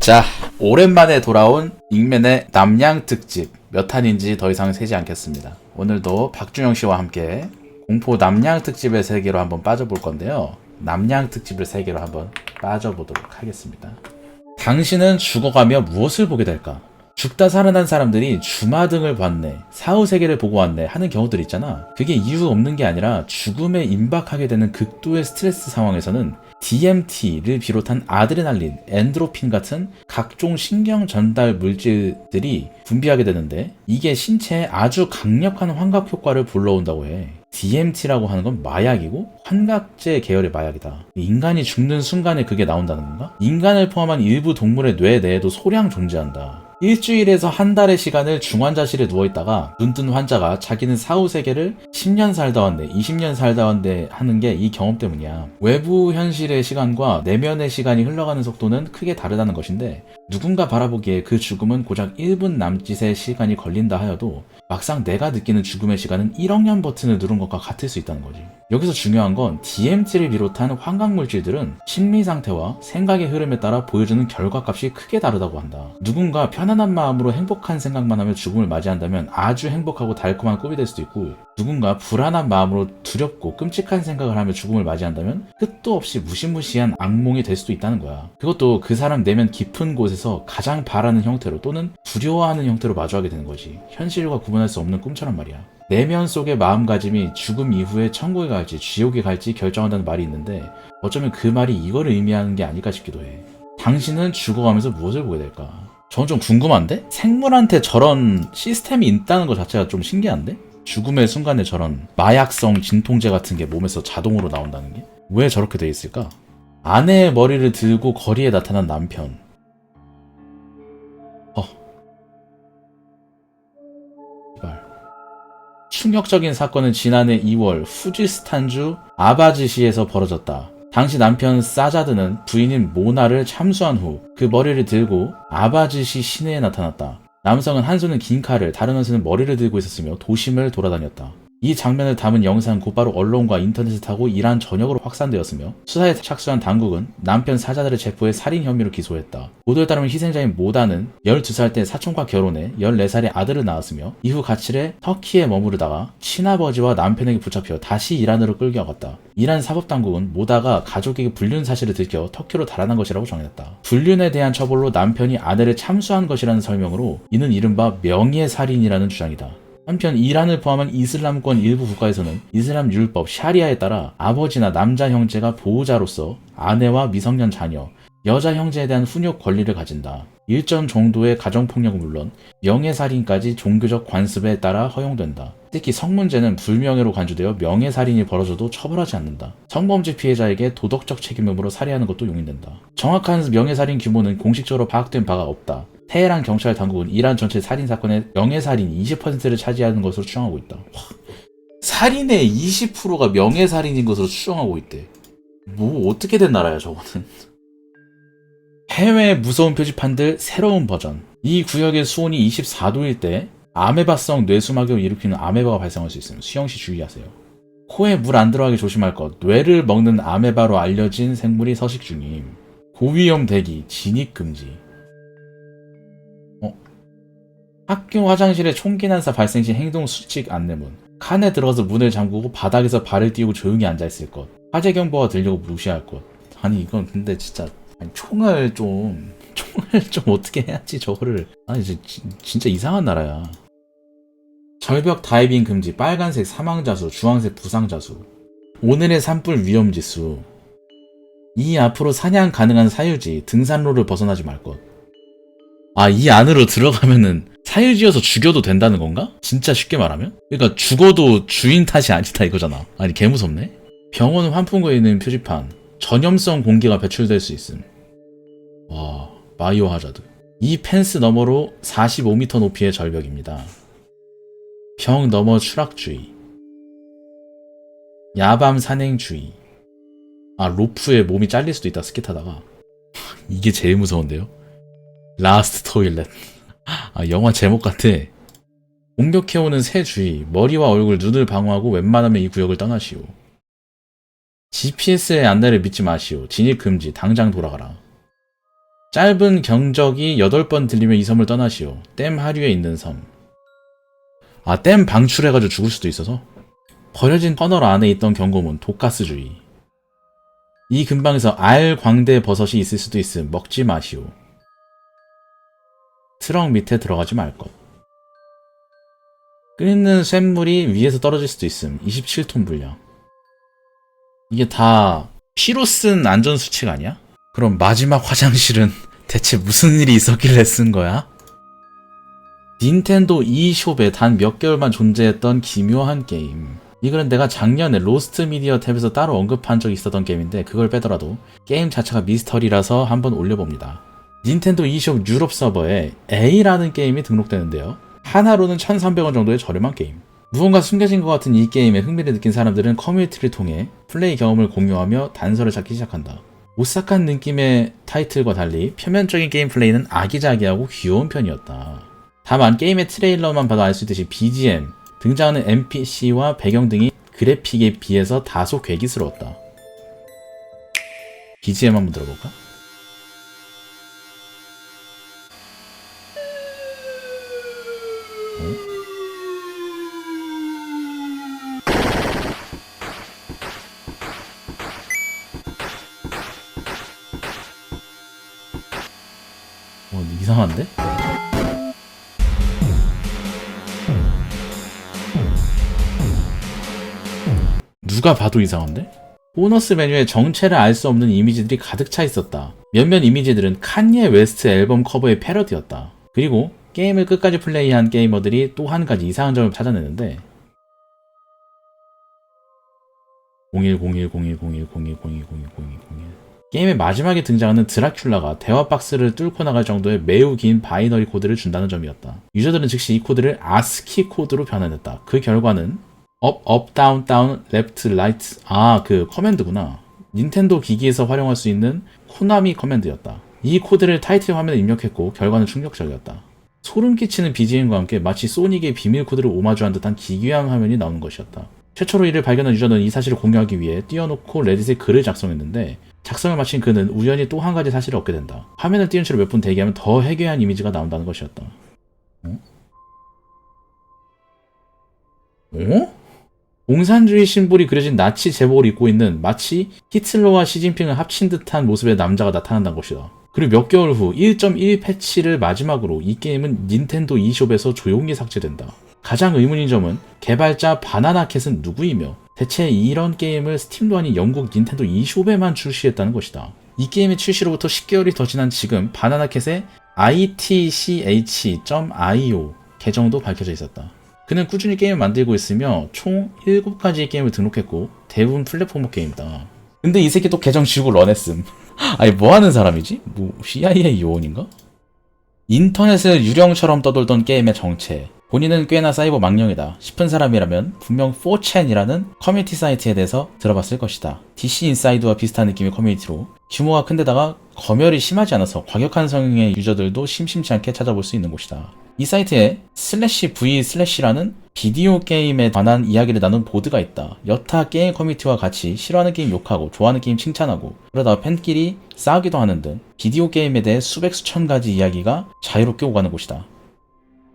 자, 오랜만에 돌아온 잉맨의 남양 특집 몇 탄인지 더 이상 세지 않겠습니다. 오늘도 박준영 씨와 함께 공포 남양 특집의 세계로 한번 빠져볼 건데요. 남양 특집의 세계로 한번 빠져보도록 하겠습니다. 당신은 죽어가며 무엇을 보게 될까? 죽다 살아난 사람들이 주마등을 봤네, 사후세계를 보고 왔네 하는 경우들 있잖아. 그게 이유 없는 게 아니라 죽음에 임박하게 되는 극도의 스트레스 상황에서는 DMT를 비롯한 아드레날린, 엔도르핀 같은 각종 신경 전달 물질들이 분비하게 되는데 이게 신체에 아주 강력한 환각 효과를 불러온다고 해. DMT라고 하는 건 마약이고 환각제 계열의 마약이다. 인간이 죽는 순간에 그게 나온다는 건가? 인간을 포함한 일부 동물의 뇌 내에도 소량 존재한다. 일주일에서 한 달의 시간을 중환자실에 누워있다가 눈 뜬 환자가 자기는 사후세계를 10년 살다 왔네, 20년 살다 왔네 하는 게 이 경험 때문이야. 외부 현실의 시간과 내면의 시간이 흘러가는 속도는 크게 다르다는 것인데 누군가 바라보기에 그 죽음은 고작 1분 남짓의 시간이 걸린다 하여도 막상 내가 느끼는 죽음의 시간은 1억 년 버튼을 누른 것과 같을 수 있다는 거지. 여기서 중요한 건 DMT를 비롯한 환각물질들은 심리 상태와 생각의 흐름에 따라 보여주는 결과값이 크게 다르다고 한다. 누군가 편안한 마음으로 행복한 생각만 하며 죽음을 맞이한다면 아주 행복하고 달콤한 꿈이 될 수도 있고, 누군가 불안한 마음으로 두렵고 끔찍한 생각을 하며 죽음을 맞이한다면 끝도 없이 무시무시한 악몽이 될 수도 있다는 거야. 그것도 그 사람 내면 깊은 곳에서 가장 바라는 형태로 또는 두려워하는 형태로 마주하게 되는 거지. 현실과 구분할 수 없는 꿈처럼 말이야. 내면 속의 마음가짐이 죽음 이후에 천국에 갈지 지옥에 갈지 결정한다는 말이 있는데 어쩌면 그 말이 이걸 의미하는 게 아닐까 싶기도 해. 당신은 죽어가면서 무엇을 보게 될까? 저는 좀 궁금한데? 생물한테 저런 시스템이 있다는 것 자체가 좀 신기한데? 죽음의 순간에 저런 마약성 진통제 같은 게 몸에서 자동으로 나온다는 게? 왜 저렇게 돼 있을까? 아내의 머리를 들고 거리에 나타난 남편. 충격적인 사건은 지난해 2월 후지스탄주 아바지시에서 벌어졌다. 당시 남편 사자드는 부인인 모나를 참수한 후 그 머리를 들고 아바지시 시내에 나타났다. 남성은 한 손은 긴 칼을, 다른 한 손은 머리를 들고 있었으며 도심을 돌아다녔다. 이 장면을 담은 영상은 곧바로 언론과 인터넷을 타고 이란 전역으로 확산되었으며 수사에 착수한 당국은 남편 사자들을 체포해 살인 혐의로 기소했다. 보도에 따르면 희생자인 모다는 12살 때 사촌과 결혼해 14살의 아들을 낳았으며 이후 가칠해 터키에 머무르다가 친아버지와 남편에게 붙잡혀 다시 이란으로 끌려갔다. 이란 사법당국은 모다가 가족에게 불륜 사실을 들켜 터키로 달아난 것이라고 정했다. 불륜에 대한 처벌로 남편이 아내를 참수한 것이라는 설명으로 이는 이른바 명예살인이라는 주장이다. 한편 이란을 포함한 이슬람권 일부 국가에서는 이슬람 율법 샤리아에 따라 아버지나 남자 형제가 보호자로서 아내와 미성년 자녀, 여자 형제에 대한 훈육 권리를 가진다. 일정 정도의 가정폭력은 물론 명예살인까지 종교적 관습에 따라 허용된다. 특히 성문제는 불명예로 간주되어 명예살인이 벌어져도 처벌하지 않는다. 성범죄 피해자에게 도덕적 책임으로 살해하는 것도 용인된다. 정확한 명예살인 규모는 공식적으로 파악된 바가 없다. 테헤란 경찰 당국은 이란 전체 살인 사건의 명예살인 20%를 차지하는 것으로 추정하고 있다. 살인의 20%가 명예살인인 것으로 추정하고 있대. 뭐 어떻게 된 나라야 저거는. 해외 무서운 표지판들 새로운 버전. 이 구역의 수온이 24도일 때 아메바성 뇌수막염을 일으키는 아메바가 발생할 수 있으며 수영시 주의하세요. 코에 물 안 들어가게 조심할 것. 뇌를 먹는 아메바로 알려진 생물이 서식 중임. 고위험 대기, 진입 금지. 학교 화장실에 총기 난사 발생 시 행동 수칙 안내문. 칸에 들어가서 문을 잠그고 바닥에서 발을 띄우고 조용히 앉아있을 것. 화재 경보가 들려고 무시할 것. 아니 이건 근데 진짜 총을 좀 어떻게 해야지 저거를. 아니 진짜 이상한 나라야. 절벽 다이빙 금지. 빨간색 사망자수, 주황색 부상자수. 오늘의 산불 위험지수. 이 앞으로 사냥 가능한 사유지, 등산로를 벗어나지 말 것. 이 안으로 들어가면은 사유지여서 죽여도 된다는 건가? 진짜 쉽게 말하면? 그러니까 죽어도 주인 탓이 아니다 이거잖아. 아니 개무섭네? 병원 환풍구에 있는 표지판. 전염성 공기가 배출될 수 있음. 와, 바이오 하자드. 이 펜스 너머로 45m 높이의 절벽입니다. 벽 너머 추락주의. 야밤 산행주의. 로프에 몸이 잘릴 수도 있다 스키 타다가. 이게 제일 무서운데요? 라스트 토일렛. 영화 제목 같아. 공격해오는 새 주의. 머리와 얼굴, 눈을 방어하고 웬만하면 이 구역을 떠나시오. GPS의 안내를 믿지 마시오. 진입 금지. 당장 돌아가라. 짧은 경적이 8번 들리면 이 섬을 떠나시오. 댐 하류에 있는 섬. 아, 댐 방출해가지고 죽을 수도 있어서? 버려진 터널 안에 있던 경고문, 독가스주의. 이 근방에서 알 광대 버섯이 있을 수도 있음. 먹지 마시오. 트럭 밑에 들어가지 말 것. 끓는 쇳물이 위에서 떨어질 수도 있음. 27톤 분량. 이게 다 피로 쓴 안전수칙 아니야? 그럼 마지막 화장실은 대체 무슨 일이 있었길래 쓴 거야? 닌텐도 eShop에 단 몇 개월만 존재했던 기묘한 게임. 이거는 내가 작년에 로스트 미디어 탭에서 따로 언급한 적이 있었던 게임인데 그걸 빼더라도 게임 자체가 미스터리라서 한번 올려봅니다. 닌텐도 eShop 유럽 서버에 A라는 게임이 등록되는데요. 하나로는 1,300원 정도의 저렴한 게임. 무언가 숨겨진 것 같은 이 게임에 흥미를 느낀 사람들은 커뮤니티를 통해 플레이 경험을 공유하며 단서를 찾기 시작한다. 오싹한 느낌의 타이틀과 달리 표면적인 게임 플레이는 아기자기하고 귀여운 편이었다. 다만 게임의 트레일러만 봐도 알 수 있듯이 BGM, 등장하는 NPC와 배경 등이 그래픽에 비해서 다소 괴기스러웠다. BGM 한번 들어볼까? 이상한데? 누가 봐도 이상한데? 보너스 메뉴에 정체를 알 수 없는 이미지들이 가득 차 있었다. 몇몇 이미지들은 칸예 웨스트 앨범 커버의 패러디였다. 그리고 게임을 끝까지 플레이한 게이머들이 또 한 가지 이상한 점을 찾아내는데 0101010101010101 게임의 마지막에 등장하는 드라큘라가 대화 박스를 뚫고 나갈 정도의 매우 긴 바이너리 코드를 준다는 점이었다. 유저들은 즉시 이 코드를 아스키 코드로 변환했다. 그 결과는 up, up, down, down, left, right. 아, 그 커맨드구나. 닌텐도 기기에서 활용할 수 있는 코나미 커맨드였다. 이 코드를 타이틀 화면에 입력했고 결과는 충격적이었다. 소름 끼치는 BGM과 함께 마치 소닉의 비밀 코드를 오마주한 듯한 기괴한 화면이 나오는 것이었다. 최초로 이를 발견한 유저는 이 사실을 공유하기 위해 띄워놓고 레딧에 글을 작성했는데 작성을 마친 그는 우연히 또 한 가지 사실을 얻게 된다. 화면을 띄운 채로 몇 분 대기하면 더 해괴한 이미지가 나온다는 것이었다. 공산주의 심볼이 그려진 나치 제복을 입고 있는 마치 히틀러와 시진핑을 합친 듯한 모습의 남자가 나타난다는 것이다. 그리고 몇 개월 후 1.1 패치를 마지막으로 이 게임은 닌텐도 eShop에서 조용히 삭제된다. 가장 의문인 점은 개발자 바나나캣은 누구이며 대체 이런 게임을 스팀도 아닌 영국 닌텐도 eShop에만 출시했다는 것이다. 이 게임의 출시로부터 10개월이 더 지난 지금 바나나캣의 itch.io 계정도 밝혀져 있었다. 그는 꾸준히 게임을 만들고 있으며 총 7가지의 게임을 등록했고 대부분 플랫포머 게임이다. 근데 이 새끼 또 계정 지우고 런했음. 아니 뭐하는 사람이지? 뭐 CIA 요원인가? 인터넷을 유령처럼 떠돌던 게임의 정체. 본인은 꽤나 사이버 망령이다 싶은 사람이라면 분명 4chan이라는 커뮤니티 사이트에 대해서 들어봤을 것이다. DC 인사이드와 비슷한 느낌의 커뮤니티로 규모가 큰데다가 검열이 심하지 않아서 과격한 성향의 유저들도 심심치 않게 찾아볼 수 있는 곳이다. 이 사이트에 /v/라는 비디오 게임에 관한 이야기를 나눈 보드가 있다. 여타 게임 커뮤니티와 같이 싫어하는 게임 욕하고 좋아하는 게임 칭찬하고 그러다 팬끼리 싸우기도 하는 등 비디오 게임에 대해 수백 수천 가지 이야기가 자유롭게 오가는 곳이다.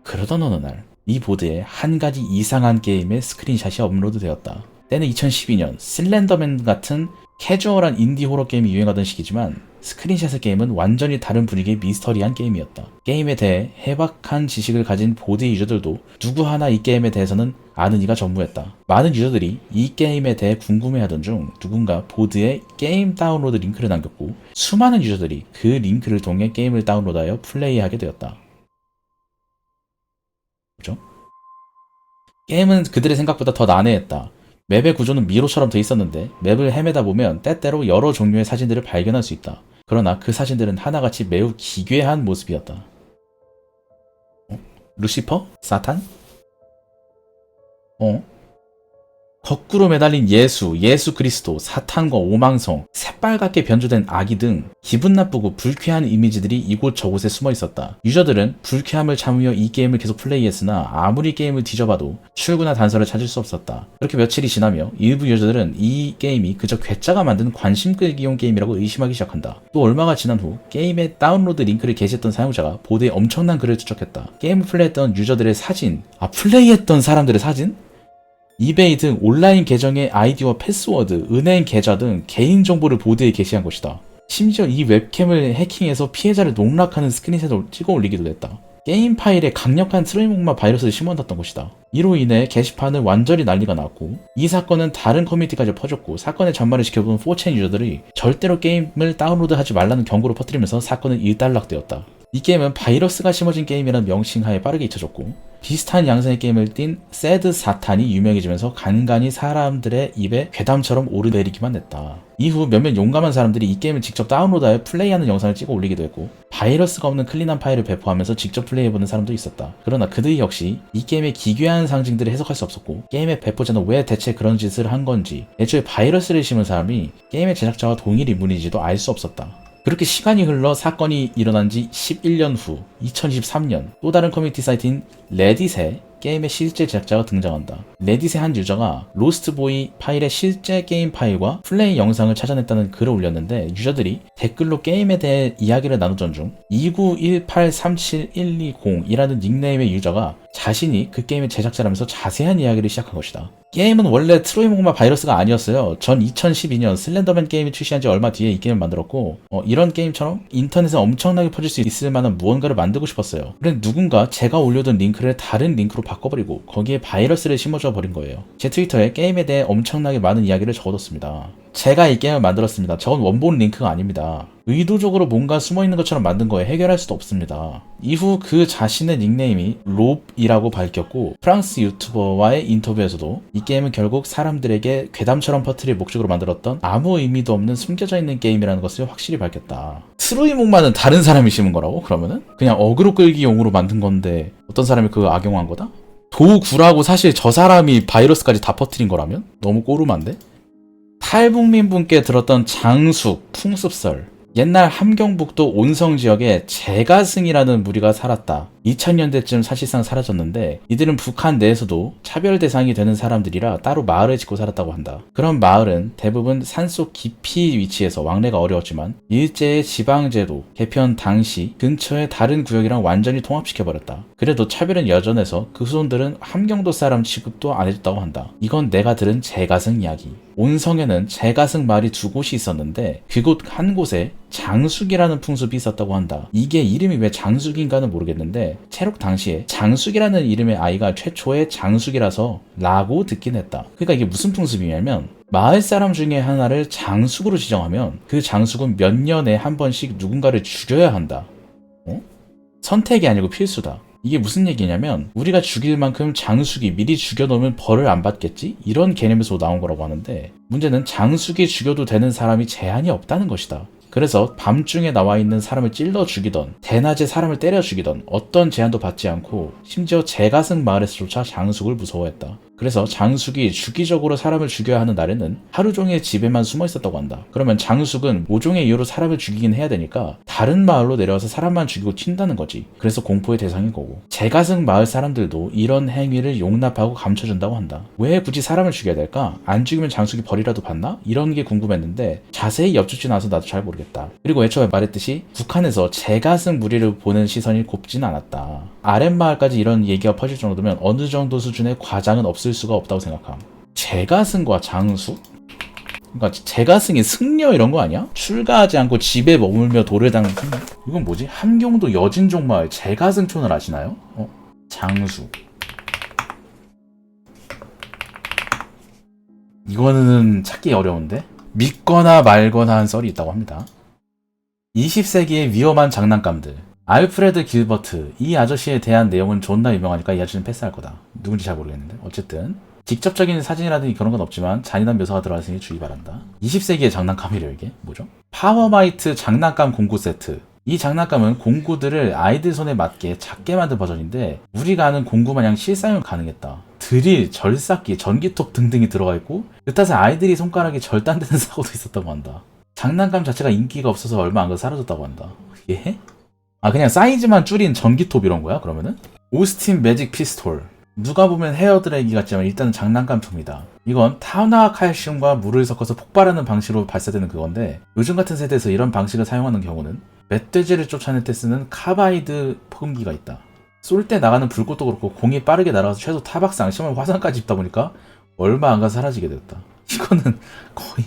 그러던 어느 날 이 보드에 한 가지 이상한 게임의 스크린샷이 업로드되었다. 때는 2012년 슬렌더맨 같은 캐주얼한 인디 호러 게임이 유행하던 시기지만 스크린샷의 게임은 완전히 다른 분위기의 미스터리한 게임이었다. 게임에 대해 해박한 지식을 가진 보드 유저들도 누구 하나 이 게임에 대해서는 아는 이가 전무했다. 많은 유저들이 이 게임에 대해 궁금해하던 중 누군가 보드에 게임 다운로드 링크를 남겼고 수많은 유저들이 그 링크를 통해 게임을 다운로드하여 플레이하게 되었다. 그죠? 게임은 그들의 생각보다 더 난해했다. 맵의 구조는 미로처럼 돼 있었는데 맵을 헤매다 보면 때때로 여러 종류의 사진들을 발견할 수 있다. 그러나 그 사진들은 하나같이 매우 기괴한 모습이었다. 루시퍼? 사탄? 거꾸로 매달린 예수 그리스도, 사탄과 오망성, 새빨갛게 변조된 아기 등 기분 나쁘고 불쾌한 이미지들이 이곳저곳에 숨어 있었다. 유저들은 불쾌함을 참으며 이 게임을 계속 플레이했으나 아무리 게임을 뒤져봐도 출구나 단서를 찾을 수 없었다. 그렇게 며칠이 지나며 일부 유저들은 이 게임이 그저 괴짜가 만든 관심 끌기용 게임이라고 의심하기 시작한다. 또 얼마가 지난 후 게임의 다운로드 링크를 게시했던 사용자가 보드에 엄청난 글을 추적했다. 게임을 플레이했던 유저들의 사진, 플레이했던 사람들의 사진? 이베이 등 온라인 계정의 아이디와 패스워드, 은행 계좌 등 개인정보를 보드에 게시한 것이다. 심지어 이 웹캠을 해킹해서 피해자를 농락하는 스크린샷을 찍어 올리기도 했다. 게임 파일에 강력한 트로이목마 바이러스를 심어놨던 것이다. 이로 인해 게시판은 완전히 난리가 났고 이 사건은 다른 커뮤니티까지 퍼졌고 사건의 전말을 지켜본 4chan 유저들이 절대로 게임을 다운로드하지 말라는 경고를 퍼뜨리면서 사건은 일단락되었다. 이 게임은 바이러스가 심어진 게임이라는 명칭하에 빠르게 잊혀졌고 비슷한 양상의 게임을 띈 새드 사탄이 유명해지면서 간간히 사람들의 입에 괴담처럼 오르내리기만 했다. 이후 몇몇 용감한 사람들이 이 게임을 직접 다운로드하여 플레이하는 영상을 찍어 올리기도 했고 바이러스가 없는 클린한 파일을 배포하면서 직접 플레이해보는 사람도 있었다. 그러나 그들 역시 이 게임의 기괴한 상징들을 해석할 수 없었고 게임의 배포자는 왜 대체 그런 짓을 한 건지 애초에 바이러스를 심은 사람이 게임의 제작자와 동일 인물인지도 알 수 없었다. 그렇게 시간이 흘러 사건이 일어난 지 11년 후 2023년 또 다른 커뮤니티 사이트인 레딧에 게임의 실제 제작자가 등장한다. 레딧의 한 유저가 로스트보이 파일의 실제 게임 파일과 플레이 영상을 찾아냈다는 글을 올렸는데 유저들이 댓글로 게임에 대해 이야기를 나누던 중 291837120이라는 닉네임의 유저가 자신이 그 게임의 제작자라면서 자세한 이야기를 시작한 것이다. 게임은 원래 트로이목마 바이러스가 아니었어요. 전 2012년 슬렌더맨 게임이 출시한 지 얼마 뒤에 이 게임을 만들었고 이런 게임처럼 인터넷에 엄청나게 퍼질 수 있을 만한 무언가를 만들고 싶었어요. 그런데 누군가 제가 올려둔 링크를 다른 링크로 바꿔버리고 거기에 바이러스를 심어줘 버린 거예요. 제 트위터에 게임에 대해 엄청나게 많은 이야기를 적어뒀습니다. 제가 이 게임을 만들었습니다. 저건 원본 링크가 아닙니다. 의도적으로 뭔가 숨어있는 것처럼 만든 거에 해결할 수도 없습니다. 이후 그 자신의 닉네임이 롭이라고 밝혔고 프랑스 유튜버와의 인터뷰에서도 이 게임은 결국 사람들에게 괴담처럼 퍼뜨릴 목적으로 만들었던 아무 의미도 없는 숨겨져 있는 게임이라는 것을 확실히 밝혔다. 트로이목마는 다른 사람이 심은 거라고? 그러면은? 그냥 어그로 끌기용으로 만든 건데 어떤 사람이 그거 악용한 거다? 도구라고 사실 저 사람이 바이러스까지 다 퍼뜨린 거라면? 너무 꼬름한데? 탈북민 분께 들었던 장숙, 풍습설. 옛날 함경북도 온성 지역에 제가승이라는 무리가 살았다. 2000년대쯤 사실상 사라졌는데 이들은 북한 내에서도 차별 대상이 되는 사람들이라 따로 마을을 짓고 살았다고 한다. 그런 마을은 대부분 산속 깊이 위치해서 왕래가 어려웠지만 일제의 지방제도 개편 당시 근처의 다른 구역이랑 완전히 통합시켜버렸다. 그래도 차별은 여전해서 그 후손들은 함경도 사람 취급도 안 해줬다고 한다. 이건 내가 들은 제가승 이야기. 온성에는 제가승 마을이 두 곳이 있었는데 그곳 한 곳에 장숙이라는 풍습이 있었다고 한다. 이게 이름이 왜 장숙인가는 모르겠는데 체록 당시에 장숙이라는 이름의 아이가 최초의 장숙이라서 라고 듣긴 했다. 그러니까 이게 무슨 풍습이냐면 마을 사람 중에 하나를 장숙으로 지정하면 그 장숙은 몇 년에 한 번씩 누군가를 죽여야 한다. 선택이 아니고 필수다. 이게 무슨 얘기냐면 우리가 죽일 만큼 장숙이 미리 죽여놓으면 벌을 안 받겠지? 이런 개념에서 나온 거라고 하는데 문제는 장숙이 죽여도 되는 사람이 제한이 없다는 것이다. 그래서 밤중에 나와 있는 사람을 찔러 죽이던 대낮에 사람을 때려 죽이던 어떤 제한도 받지 않고 심지어 제가승 마을에서조차 장숙을 무서워했다. 그래서 장숙이 주기적으로 사람을 죽여야 하는 날에는 하루 종일 집에만 숨어 있었다고 한다. 그러면 장숙은 모종의 이유로 사람을 죽이긴 해야 되니까 다른 마을로 내려와서 사람만 죽이고 튄다는 거지. 그래서 공포의 대상인 거고 제가승 마을 사람들도 이런 행위를 용납하고 감춰준다고 한다. 왜 굳이 사람을 죽여야 될까? 안 죽이면 장숙이 벌이라도 받나? 이런 게 궁금했는데 자세히 엿듣지 않아서 나도 잘 모르겠다. 그리고 애초에 말했듯이 북한에서 제가승 무리를 보는 시선이 곱진 않았다. 아랫마을까지 이런 얘기가 퍼질 정도면 어느 정도 수준의 과장은 없을 수가 없다고 생각함. 제가승과 장숙? 그러니까 제가승이 승려 이런 거 아니야? 출가하지 않고 집에 머물며 돌을 닦는 승려? 이건 뭐지? 함경도 여진족마을 제가승촌을 아시나요? 장숙. 이거는 찾기 어려운데? 믿거나 말거나 한 썰이 있다고 합니다. 20세기의 위험한 장난감들. 알프레드 길버트. 이 아저씨에 대한 내용은 존나 유명하니까 이 아저씨는 패스할 거다. 누군지 잘 모르겠는데. 어쨌든 직접적인 사진이라든지 그런 건 없지만 잔인한 묘사가 들어갔으니 주의 바란다. 20세기의 장난감이래요. 이게 뭐죠? 파워마이트 장난감 공구 세트. 이 장난감은 공구들을 아이들 손에 맞게 작게 만든 버전인데 우리가 아는 공구 마냥 실사용 가능했다. 드릴, 절삭기, 전기톱 등등이 들어가 있고 그 탓에 아이들이 손가락이 절단되는 사고도 있었다고 한다. 장난감 자체가 인기가 없어서 얼마 안 가서 사라졌다고 한다. 예? 아 그냥 사이즈만 줄인 전기톱 이런 거야 그러면은? 오스틴 매직 피스톨. 누가 보면 헤어드라이기 같지만 일단은 장난감총이다. 이건 탄화 칼슘과 물을 섞어서 폭발하는 방식으로 발사되는 그건데 요즘 같은 세대에서 이런 방식을 사용하는 경우는 멧돼지를 쫓아낼 때 쓰는 카바이드 포금기가 있다. 쏠 때 나가는 불꽃도 그렇고 공이 빠르게 날아가서 최소 타박상, 심한 화상까지 입다 보니까 얼마 안 가 사라지게 됐다. 이거는 거의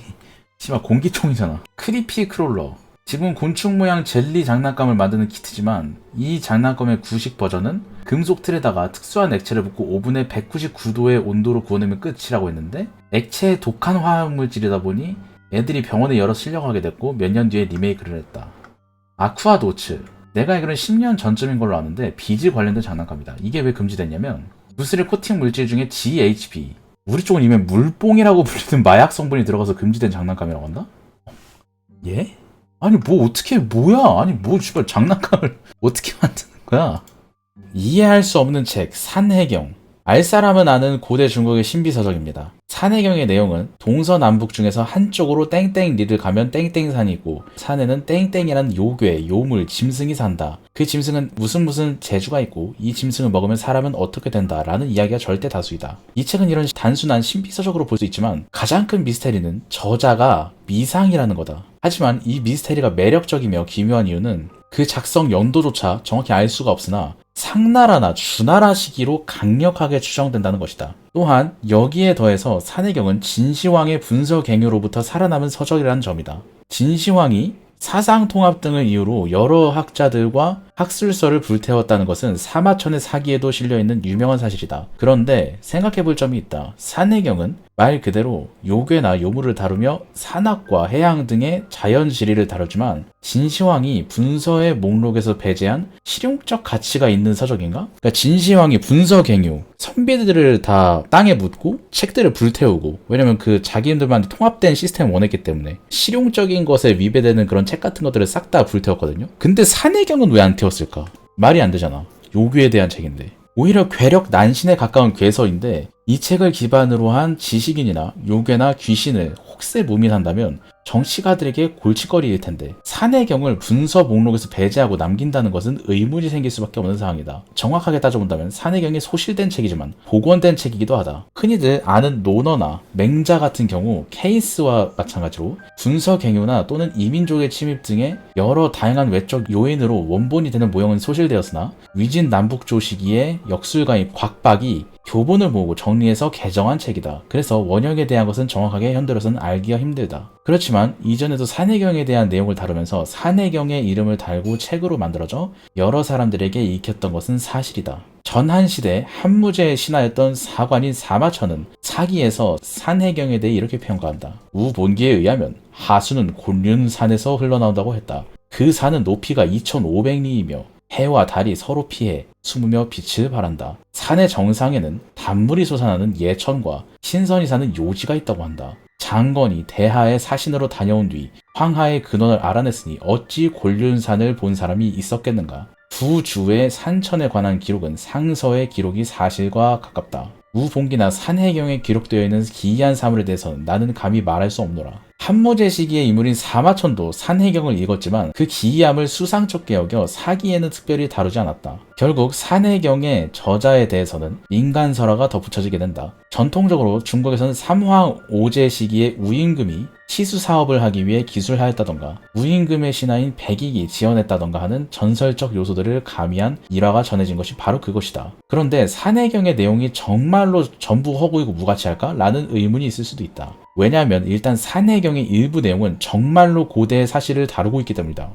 심한 공기총이잖아. 크리피 크롤러. 지금 곤충 모양 젤리 장난감을 만드는 키트지만 이 장난감의 구식 버전은 금속 틀에다가 특수한 액체를 붓고 오븐에 199도의 온도로 구워내면 끝이라고 했는데 액체에 독한 화학물질이다 보니 애들이 병원에 여러 실려가게 됐고 몇 년 뒤에 리메이크를 했다. 아쿠아 도츠. 내가 알기로는 10년 전쯤인 걸로 아는데 비즈 관련된 장난감이다. 이게 왜 금지됐냐면 구슬의 코팅 물질 중에 GHB, 우리 쪽은 이미 물뽕이라고 불리는 마약 성분이 들어가서 금지된 장난감이라고 한다? 예? 아니 뭐 어떻게 뭐야? 아니 뭐 씨발 장난감을 어떻게 만드는 거야? 이해할 수 없는 책 산해경. 알 사람은 아는 고대 중국의 신비서적입니다. 산해경의 내용은 동서남북 중에서 한쪽으로 땡땡리를 가면 땡땡산이 있고 산에는 땡땡이라는 요괴, 요물, 짐승이 산다. 그 짐승은 무슨 재주가 있고 이 짐승을 먹으면 사람은 어떻게 된다 라는 이야기가 절대 다수이다. 이 책은 이런 단순한 신비서적으로 볼 수 있지만 가장 큰 미스테리는 저자가 미상이라는 거다. 하지만 이 미스테리가 매력적이며 기묘한 이유는 그 작성 연도조차 정확히 알 수가 없으나 상나라나 주나라 시기로 강력하게 추정된다는 것이다. 또한 여기에 더해서 산해경은 진시황의 분서갱유로부터 살아남은 서적이라는 점이다. 진시황이 사상통합 등을 이유로 여러 학자들과 학술서를 불태웠다는 것은 사마천의 사기에도 실려있는 유명한 사실이다. 그런데 생각해볼 점이 있다. 산해경은 말 그대로 요괴나 요물을 다루며 산악과 해양 등의 자연지리를 다루지만 진시황이 분서의 목록에서 배제한 실용적 가치가 있는 서적인가? 그러니까 진시황이 분서갱유, 선비들을 다 땅에 묻고 책들을 불태우고, 왜냐면 그 자기들만 통합된 시스템을 원했기 때문에 실용적인 것에 위배되는 그런 책 같은 것들을 싹 다 불태웠거든요. 근데 산해경은 왜 안 태웠을까? 말이 안 되잖아. 요괴에 대한 책인데. 오히려 괴력 난신에 가까운 괴서인데 이 책을 기반으로 한 지식인이나 요괴나 귀신을 혹세 무민한다면 정치가들에게 골칫거리일 텐데 산해경을 분서 목록에서 배제하고 남긴다는 것은 의문이 생길 수밖에 없는 상황이다. 정확하게 따져본다면 산해경이 소실된 책이지만 복원된 책이기도 하다. 흔히들 아는 논어나 맹자 같은 경우 케이스와 마찬가지로 분서갱유나 또는 이민족의 침입 등의 여러 다양한 외적 요인으로 원본이 되는 모형은 소실되었으나 위진 남북조 시기에 역술가인 곽박이 교본을 모으고 정리해서 개정한 책이다. 그래서 원형에 대한 것은 정확하게 현대로서는 알기가 힘들다. 그렇지만 이전에도 산해경에 대한 내용을 다루면서 산해경의 이름을 달고 책으로 만들어져 여러 사람들에게 익혔던 것은 사실이다. 전한시대 한무제의 신하였던 사관인 사마천은 사기에서 산해경에 대해 이렇게 평가한다. 우본기에 의하면 하수는 곤륜산에서 흘러나온다고 했다. 그 산은 높이가 2500리이며 해와 달이 서로 피해 숨으며 빛을 발한다. 산의 정상에는 단물이 솟아나는 예천과 신선이 사는 요지가 있다고 한다. 장건이 대하의 사신으로 다녀온 뒤 황하의 근원을 알아냈으니 어찌 곤륜산을 본 사람이 있었겠는가. 두 주의 산천에 관한 기록은 상서의 기록이 사실과 가깝다. 우봉기나 산해경에 기록되어 있는 기이한 사물에 대해서는 나는 감히 말할 수 없노라. 한무제 시기의 인물인 사마천도 산해경을 읽었지만 그 기이함을 수상쩍게 여겨 사기에는 특별히 다루지 않았다. 결국 산해경의 저자에 대해서는 인간설화가 덧붙여지게 된다. 전통적으로 중국에서는 삼황 5제 시기에 우임금이 시수 사업을 하기 위해 기술하였다던가 우임금의 신하인 백익이 지원했다던가 하는 전설적 요소들을 가미한 일화가 전해진 것이 바로 그것이다. 그런데 산해경의 내용이 정말로 전부 허구이고 무가치할까? 라는 의문이 있을 수도 있다. 왜냐하면 일단 산해경의 일부 내용은 정말로 고대의 사실을 다루고 있기 때문이다.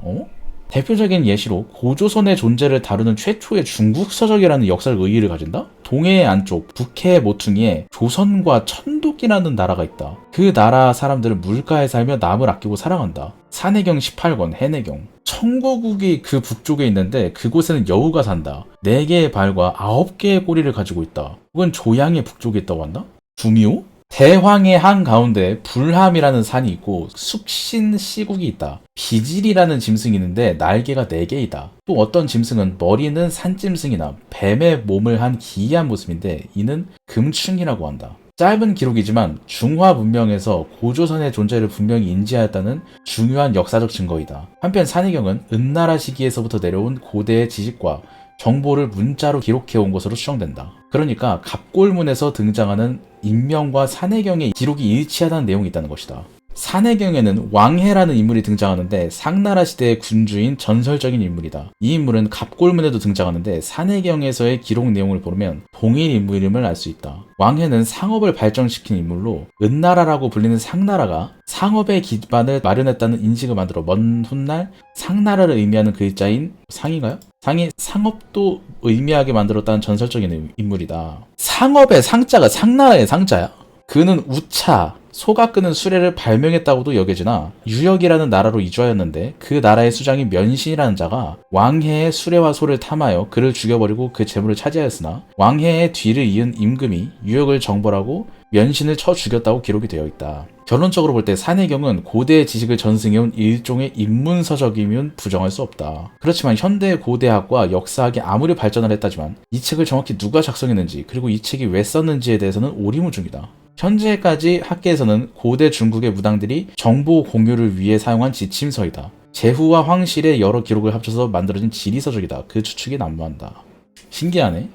대표적인 예시로 고조선의 존재를 다루는 최초의 중국 서적이라는 역사적 의의를 가진다? 동해 안쪽 북해 모퉁이에 조선과 천독이라는 나라가 있다. 그 나라 사람들은 물가에 살며 남을 아끼고 사랑한다. 산해경 18권 해내경. 청고국이 그 북쪽에 있는데 그곳에는 여우가 산다. 4개의 발과 9개의 꼬리를 가지고 있다. 혹은 조양의 북쪽에 있다고 한다? 구미호? 대황의 한가운데 불함이라는 산이 있고 숙신시국이 있다. 비질이라는 짐승이 있는데 날개가 4개이다. 또 어떤 짐승은 머리는 산짐승이나 뱀의 몸을 한 기이한 모습인데 이는 금충이라고 한다. 짧은 기록이지만 중화 문명에서 고조선의 존재를 분명히 인지하였다는 중요한 역사적 증거이다. 한편 산해경은 은나라 시기에서부터 내려온 고대의 지식과 정보를 문자로 기록해온 것으로 추정된다. 그러니까 갑골문에서 등장하는 인명과 산해경의 기록이 일치하다는 내용이 있다는 것이다. 산해경에는 왕해라는 인물이 등장하는데 상나라 시대의 군주인 전설적인 인물이다. 이 인물은 갑골문에도 등장하는데 산해경에서의 기록 내용을 보면 동일 인물임을 알 수 있다. 왕해는 상업을 발전시킨 인물로 은나라라고 불리는 상나라가 상업의 기반을 마련했다는 인식을 만들어 먼 훗날 상나라를 의미하는 글자인 상인가요? 상이 상업도 의미하게 만들었다는 전설적인 인물이다. 상업의 상자가 상나라의 상자야? 그는 우차, 소가 끄는 수레를 발명했다고도 여겨지나 유역이라는 나라로 이주하였는데 그 나라의 수장이 면신이라는 자가 왕해의 수레와 소를 탐하여 그를 죽여버리고 그 재물을 차지하였으나 왕해의 뒤를 이은 임금이 유역을 정벌하고 면신을 쳐 죽였다고 기록이 되어 있다. 결론적으로 볼 때 산해경은 고대의 지식을 전승해온 일종의 입문서적이면 부정할 수 없다. 그렇지만 현대의 고대학과 역사학이 아무리 발전을 했다지만 이 책을 정확히 누가 작성했는지 그리고 이 책이 왜 썼는지에 대해서는 오리무중이다. 현재까지 학계에서는 고대 중국의 무당들이 정보 공유를 위해 사용한 지침서이다. 제후와 황실의 여러 기록을 합쳐서 만들어진 지리서적이다. 그 추측이 난무한다. 신기하네.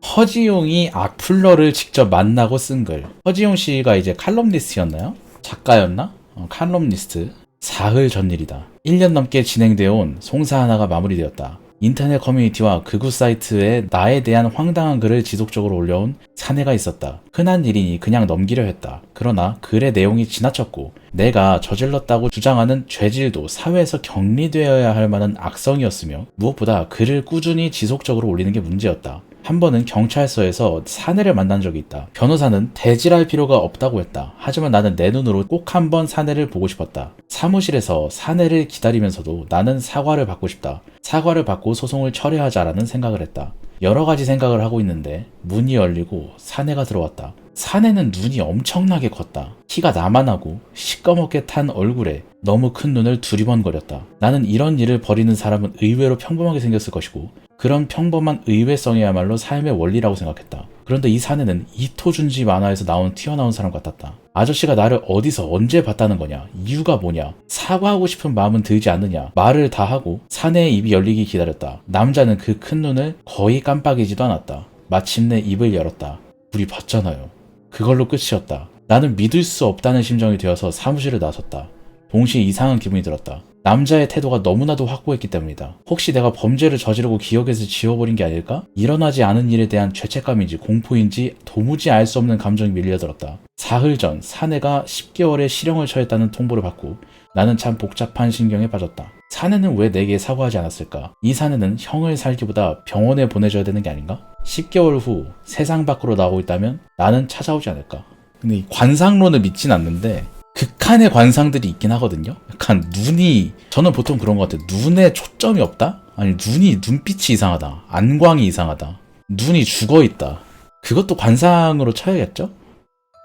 허지용이 악플러를 직접 만나고 쓴 글. 허지용 씨가 이제 칼럼니스트였나요? 작가였나? 칼럼니스트. 사흘 전일이다. 1년 넘게 진행되어 온 송사 하나가 마무리되었다. 인터넷 커뮤니티와 극우 사이트에 나에 대한 황당한 글을 지속적으로 올려온 사내가 있었다. 흔한 일이니 그냥 넘기려 했다. 그러나 글의 내용이 지나쳤고 내가 저질렀다고 주장하는 죄질도 사회에서 격리되어야 할 만한 악성이었으며 무엇보다 글을 꾸준히 지속적으로 올리는 게 문제였다. 한 번은 경찰서에서 사내를 만난 적이 있다. 변호사는 대질할 필요가 없다고 했다. 하지만 나는 내 눈으로 꼭 한 번 사내를 보고 싶었다. 사무실에서 사내를 기다리면서도 나는 사과를 받고 싶다. 사과를 받고 소송을 철회하자라는 생각을 했다. 여러 가지 생각을 하고 있는데 문이 열리고 사내가 들어왔다. 사내는 눈이 엄청나게 컸다. 키가 나만하고 시꺼멓게 탄 얼굴에 너무 큰 눈을 두리번거렸다. 나는 이런 일을 벌이는 사람은 의외로 평범하게 생겼을 것이고 그런 평범한 의외성이야말로 삶의 원리라고 생각했다. 그런데 이 사내는 이토준지 만화에서 튀어나온 사람 같았다. 아저씨가 나를 어디서 언제 봤다는 거냐? 이유가 뭐냐? 사과하고 싶은 마음은 들지 않느냐? 말을 다 하고 사내의 입이 열리기 기다렸다. 남자는 그 큰 눈을 거의 깜빡이지도 않았다. 마침내 입을 열었다. 불이 봤잖아요. 그걸로 끝이었다. 나는 믿을 수 없다는 심정이 되어서 사무실을 나섰다. 동시에 이상한 기분이 들었다. 남자의 태도가 너무나도 확고했기 때문이다. 혹시 내가 범죄를 저지르고 기억에서 지워버린 게 아닐까? 일어나지 않은 일에 대한 죄책감인지 공포인지 도무지 알 수 없는 감정이 밀려들었다. 사흘 전 사내가 10개월의 실형을 처했다는 통보를 받고 나는 참 복잡한 신경에 빠졌다. 사내는 왜 내게 사과하지 않았을까? 이 사내는 형을 살기보다 병원에 보내줘야 되는 게 아닌가? 10개월 후 세상 밖으로 나오고 있다면 나는 찾아오지 않을까? 근데 이 관상론을 믿진 않는데 극한의 관상들이 있긴 하거든요. 약간 눈이, 저는 보통 그런 것 같아요. 눈에 초점이 없다? 아니 눈빛이 이상하다. 안광이 이상하다. 눈이 죽어있다. 그것도 관상으로 쳐야겠죠?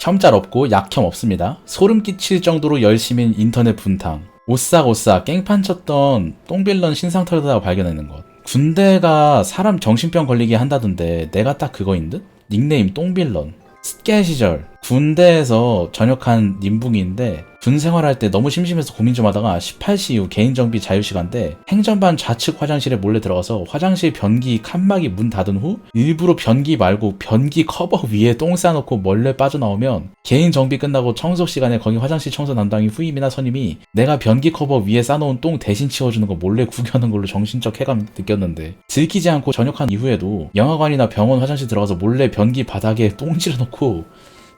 혐짤 없고 약혐 없습니다. 소름 끼칠 정도로 열심인 인터넷 분탕. 오싹오싹 깽판 쳤던 똥빌런 신상 털다가 발견하는 것. 군대가 사람 정신병 걸리게 한다던데 내가 딱 그거인 듯? 닉네임 똥빌런. 스케 시절 군대에서 전역한 님붕이인데 군 생활할 때 너무 심심해서 고민 좀 하다가 18시 이후 개인정비 자유시간 때 행정반 좌측 화장실에 몰래 들어가서 화장실 변기 칸막이 문 닫은 후 일부러 변기 말고 변기 커버 위에 똥 싸놓고 몰래 빠져나오면 개인정비 끝나고 청소 시간에 거기 화장실 청소 담당이 후임이나 선임이 내가 변기 커버 위에 싸놓은 똥 대신 치워주는 거 몰래 구경하는 걸로 정신적 쾌감 느꼈는데 들키지 않고 전역한 이후에도 영화관이나 병원 화장실 들어가서 몰래 변기 바닥에 똥 칠해놓고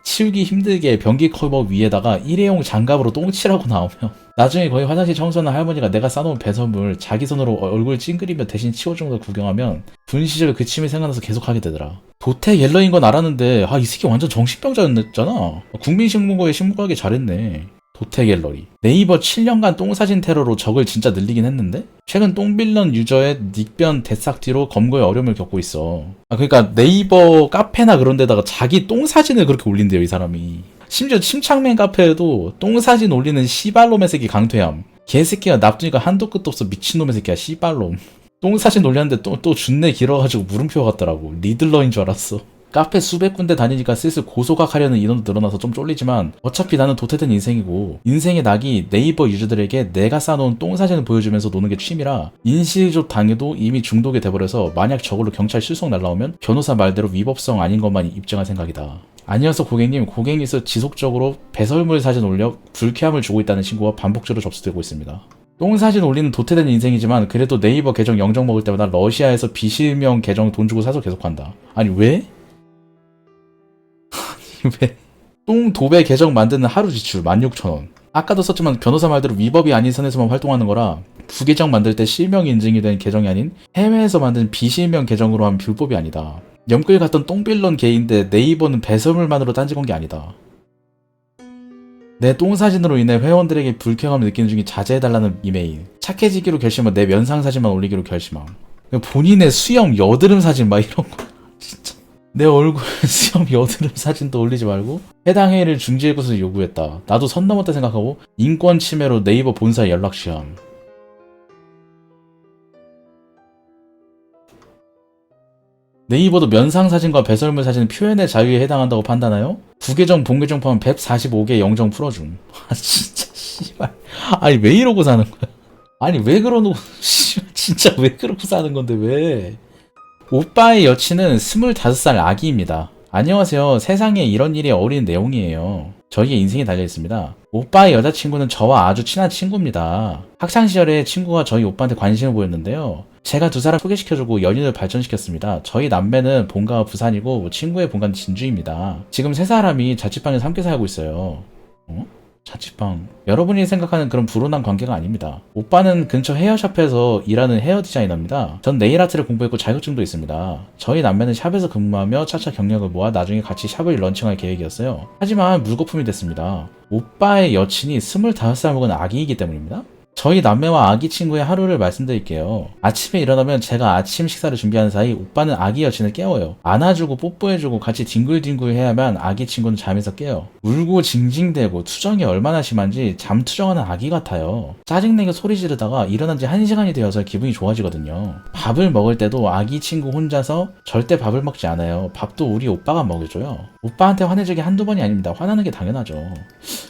치우기 힘들게 변기 커버 위에다가 일회용 장갑으로 똥칠하고 나오면 나중에 거기 화장실 청소하는 할머니가 내가 싸놓은 배설물 자기 손으로 얼굴 찡그리며 대신 치워준 걸 구경하면 군 시절 그 취미 생각나서 계속 하게 되더라. 도태 옐러인 건 알았는데 이 새끼 완전 정신병자였잖아. 국민신문고에 신고하기 잘했네. 도태 갤러리. 네이버 7년간 똥사진 테러로 적을 진짜 늘리긴 했는데 최근 똥빌런 유저의 닉변 대싹 뒤로 검거에 어려움을 겪고 있어. 그러니까 네이버 카페나 그런 데다가 자기 똥사진을 그렇게 올린대요 이 사람이. 심지어 침착맨 카페에도 똥사진 올리는 씨발놈의 새끼 강퇴함. 개새끼가 납두니까 한도 끝도 없어. 미친놈의 새끼야 씨발놈. 똥사진 올렸는데 또 준내 길어가지고 물음표 같더라고. 리들러인 줄 알았어. 카페 수백 군데 다니니까 슬슬 고소각하려는 인원도 늘어나서 좀 쫄리지만 어차피 나는 도태된 인생이고 인생의 낙이 네이버 유저들에게 내가 쌓아놓은 똥 사진을 보여주면서 노는 게 취미라 인실족 당해도 이미 중독이 돼버려서 만약 저걸로 경찰 실속 날라오면 변호사 말대로 위법성 아닌 것만 입증할 생각이다. 아니어서 고객님, 고객님께서 지속적으로 배설물 사진 올려 불쾌함을 주고 있다는 신고가 반복적으로 접수되고 있습니다. 똥 사진 올리는 도태된 인생이지만 그래도 네이버 계정 영정 먹을 때마다 러시아에서 비실명 계정 돈 주고 사서 계속한다. 아니 왜? 왜? 똥 도배 계정 만드는 하루 지출 16,000원. 아까도 썼지만 변호사 말대로 위법이 아닌 선에서만 활동하는 거라 부계정 만들 때 실명 인증이 된 계정이 아닌 해외에서 만든 비실명 계정으로 하면 불법이 아니다. 염끌 같던 똥빌런 개인데 네이버는 배설물만으로 딴지 건 게 아니다. 내 똥 사진으로 인해 회원들에게 불쾌감을 느끼는 중에 자제해달라는 이메일. 착해지기로 결심한 내 면상 사진만 올리기로 결심함. 본인의 수염 여드름 사진 막 이런 거 진짜. 내 얼굴 수염 여드름 사진도 올리지 말고 해당 회의를 중지할 것을 요구했다. 나도 선 넘었다 생각하고 인권 침해로 네이버 본사에 연락 시함. 네이버도 면상 사진과 배설물 사진은 표현의 자유에 해당한다고 판단하여 부계정 본계정 포함 145개 영정 풀어줌. 아 진짜 씨발. 아니 왜 이러고 사는 거야? 아니 왜 그러노? 씨발 진짜 왜 그러고 사는 건데 왜? 오빠의 여친은 25살 아기입니다. 안녕하세요. 세상에 이런 일이 어린 내용이에요. 저희의 인생이 달려있습니다. 오빠의 여자친구는 저와 아주 친한 친구입니다. 학창시절에 친구가 저희 오빠한테 관심을 보였는데요. 제가 두 사람 소개시켜주고 연인을 발전시켰습니다. 저희 남매는 본가가 부산이고 친구의 본가는 진주입니다. 지금 세 사람이 자취방에서 함께 살고 있어요. 자취방. 여러분이 생각하는 그런 불온한 관계가 아닙니다. 오빠는 근처 헤어샵에서 일하는 헤어 디자이너입니다. 전 네일아트를 공부했고 자격증도 있습니다. 저희 남매는 샵에서 근무하며 차차 경력을 모아 나중에 같이 샵을 런칭할 계획이었어요. 하지만 물거품이 됐습니다. 오빠의 여친이 25살 먹은 아기이기 때문입니다. 저희 남매와 아기 친구의 하루를 말씀드릴게요. 아침에 일어나면 제가 아침 식사를 준비하는 사이 오빠는 아기 여친을 깨워요. 안아주고 뽀뽀해주고 같이 뒹굴뒹굴 해야만 아기 친구는 잠에서 깨요. 울고 징징대고 투정이 얼마나 심한지 잠투정하는 아기 같아요. 짜증내게 소리 지르다가 일어난 지 1시간이 되어서 기분이 좋아지거든요. 밥을 먹을 때도 아기 친구 혼자서 절대 밥을 먹지 않아요. 밥도 우리 오빠가 먹여줘요. 오빠한테 화낸 적이 한두 번이 아닙니다. 화나는 게 당연하죠.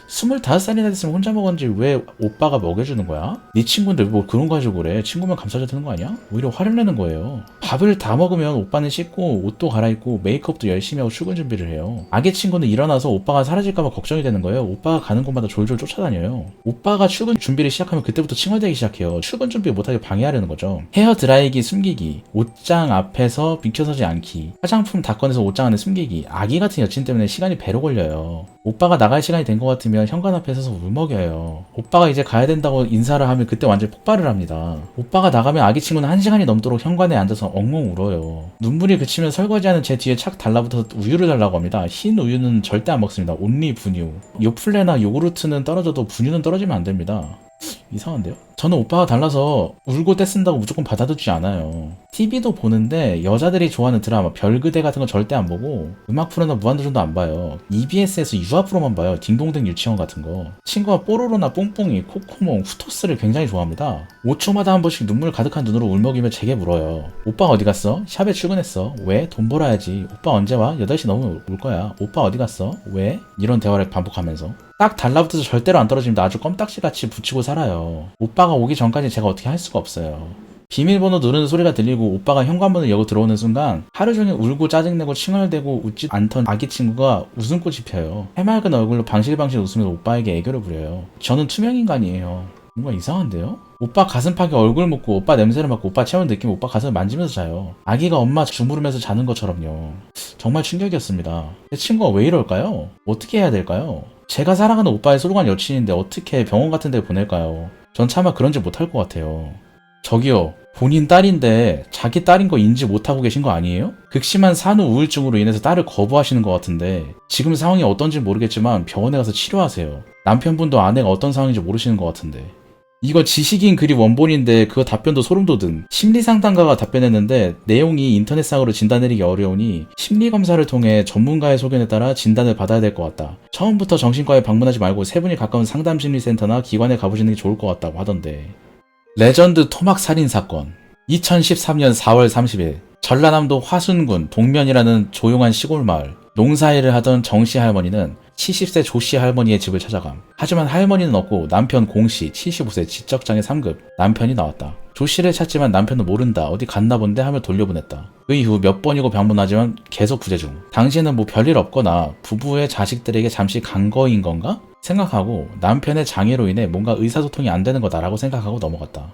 25살이나 됐으면 혼자 먹었는지 왜 오빠가 먹여주는 거야? 네 친구인데 뭐 그런 거 가지고 그래. 친구면 감싸줘야 되는 거 아니야? 오히려 화를 내는 거예요. 밥을 다 먹으면 오빠는 씻고 옷도 갈아입고 메이크업도 열심히 하고 출근 준비를 해요. 아기 친구는 일어나서 오빠가 사라질까봐 걱정이 되는 거예요. 오빠가 가는 곳마다 졸졸 쫓아다녀요. 오빠가 출근 준비를 시작하면 그때부터 칭얼대기 시작해요. 출근 준비 못하게 방해하려는 거죠. 헤어 드라이기 숨기기, 옷장 앞에서 비켜서지 않기, 화장품 다 꺼내서 옷장 안에 숨기기. 아기 같은 여친 때문에 시간이 배로 걸려요. 오빠가 나갈 시간이 된 것 같으면 현관 앞에 서서 울먹여요. 오빠가 이제 가야 된다고 인사를 하면 그때 완전 폭발을 합니다. 오빠가 나가면 아기 친구는 1시간이 넘도록 현관에 앉아서 엉엉 울어요. 눈물이 그치면 설거지하는 제 뒤에 착 달라붙어서 우유를 달라고 합니다. 흰 우유는 절대 안 먹습니다. 온리 분유. 요플레나 요구르트는 떨어져도 분유는 떨어지면 안 됩니다. 이상한데요? 저는 오빠가 달라서 울고 떼쓴다고 무조건 받아두지 않아요. TV도 보는데 여자들이 좋아하는 드라마 별그대 같은 거 절대 안 보고 음악 프로나 무한도전도 안 봐요. EBS에서 유아 프로만 봐요. 딩동댕 유치원 같은 거. 친구가 뽀로로나 뽕뽕이, 코코몽, 후토스를 굉장히 좋아합니다. 5초마다 한 번씩 눈물 가득한 눈으로 울먹이며 제게 물어요. 오빠 어디 갔어? 샵에 출근했어. 왜? 돈 벌어야지. 오빠 언제 와? 8시 넘으면 올 거야. 오빠 어디 갔어? 왜? 이런 대화를 반복하면서 딱 달라붙어서 절대로 안 떨어집니다. 아주 껌딱지같이 붙이고 살아요. 오빠가 오기 전까지 제가 어떻게 할 수가 없어요. 비밀번호 누르는 소리가 들리고 오빠가 현관문을 열고 들어오는 순간 하루 종일 울고 짜증내고 칭얼대고 웃지 않던 아기 친구가 웃음꽃이 펴요. 해맑은 얼굴로 방실방실 웃으면서 오빠에게 애교를 부려요. 저는 투명인간이에요. 뭔가 이상한데요? 오빠 가슴팍에 얼굴 묻고 오빠 냄새를 맡고 오빠 체온을 느끼며 오빠 가슴을 만지면서 자요. 아기가 엄마 주무르면서 자는 것처럼요. 정말 충격이었습니다. 제 친구가 왜 이럴까요? 어떻게 해야 될까요? 제가 사랑하는 오빠의 소중한 여친인데 어떻게 병원 같은 데 보낼까요? 전 차마 그런지 못할 것 같아요. 저기요, 본인 딸인데 자기 딸인 거 인지 못하고 계신 거 아니에요? 극심한 산후 우울증으로 인해서 딸을 거부하시는 것 같은데 지금 상황이 어떤지 모르겠지만 병원에 가서 치료하세요. 남편분도 아내가 어떤 상황인지 모르시는 것 같은데. 이거 지식인 글이 원본인데 그거 답변도 소름 돋은. 심리상담가가 답변했는데 내용이 인터넷상으로 진단 내리기 어려우니 심리검사를 통해 전문가의 소견에 따라 진단을 받아야 될 것 같다. 처음부터 정신과에 방문하지 말고 세 분이 가까운 상담심리센터나 기관에 가보시는 게 좋을 것 같다고 하던데. 레전드 토막 살인 사건. 2013년 4월 30일 전라남도 화순군 동면이라는 조용한 시골 마을. 농사일을 하던 정씨 할머니는 70세 조씨 할머니의 집을 찾아감. 하지만 할머니는 없고 남편 공씨 75세 지적장애 3급 남편이 나왔다. 조씨를 찾지만 남편은 모른다. 어디 갔나 본데 하며 돌려보냈다. 그 이후 몇 번이고 방문하지만 계속 부재 중. 당시에는 뭐 별일 없거나 부부의 자식들에게 잠시 간 거인 건가? 생각하고 남편의 장애로 인해 뭔가 의사소통이 안 되는 거다라고 생각하고 넘어갔다.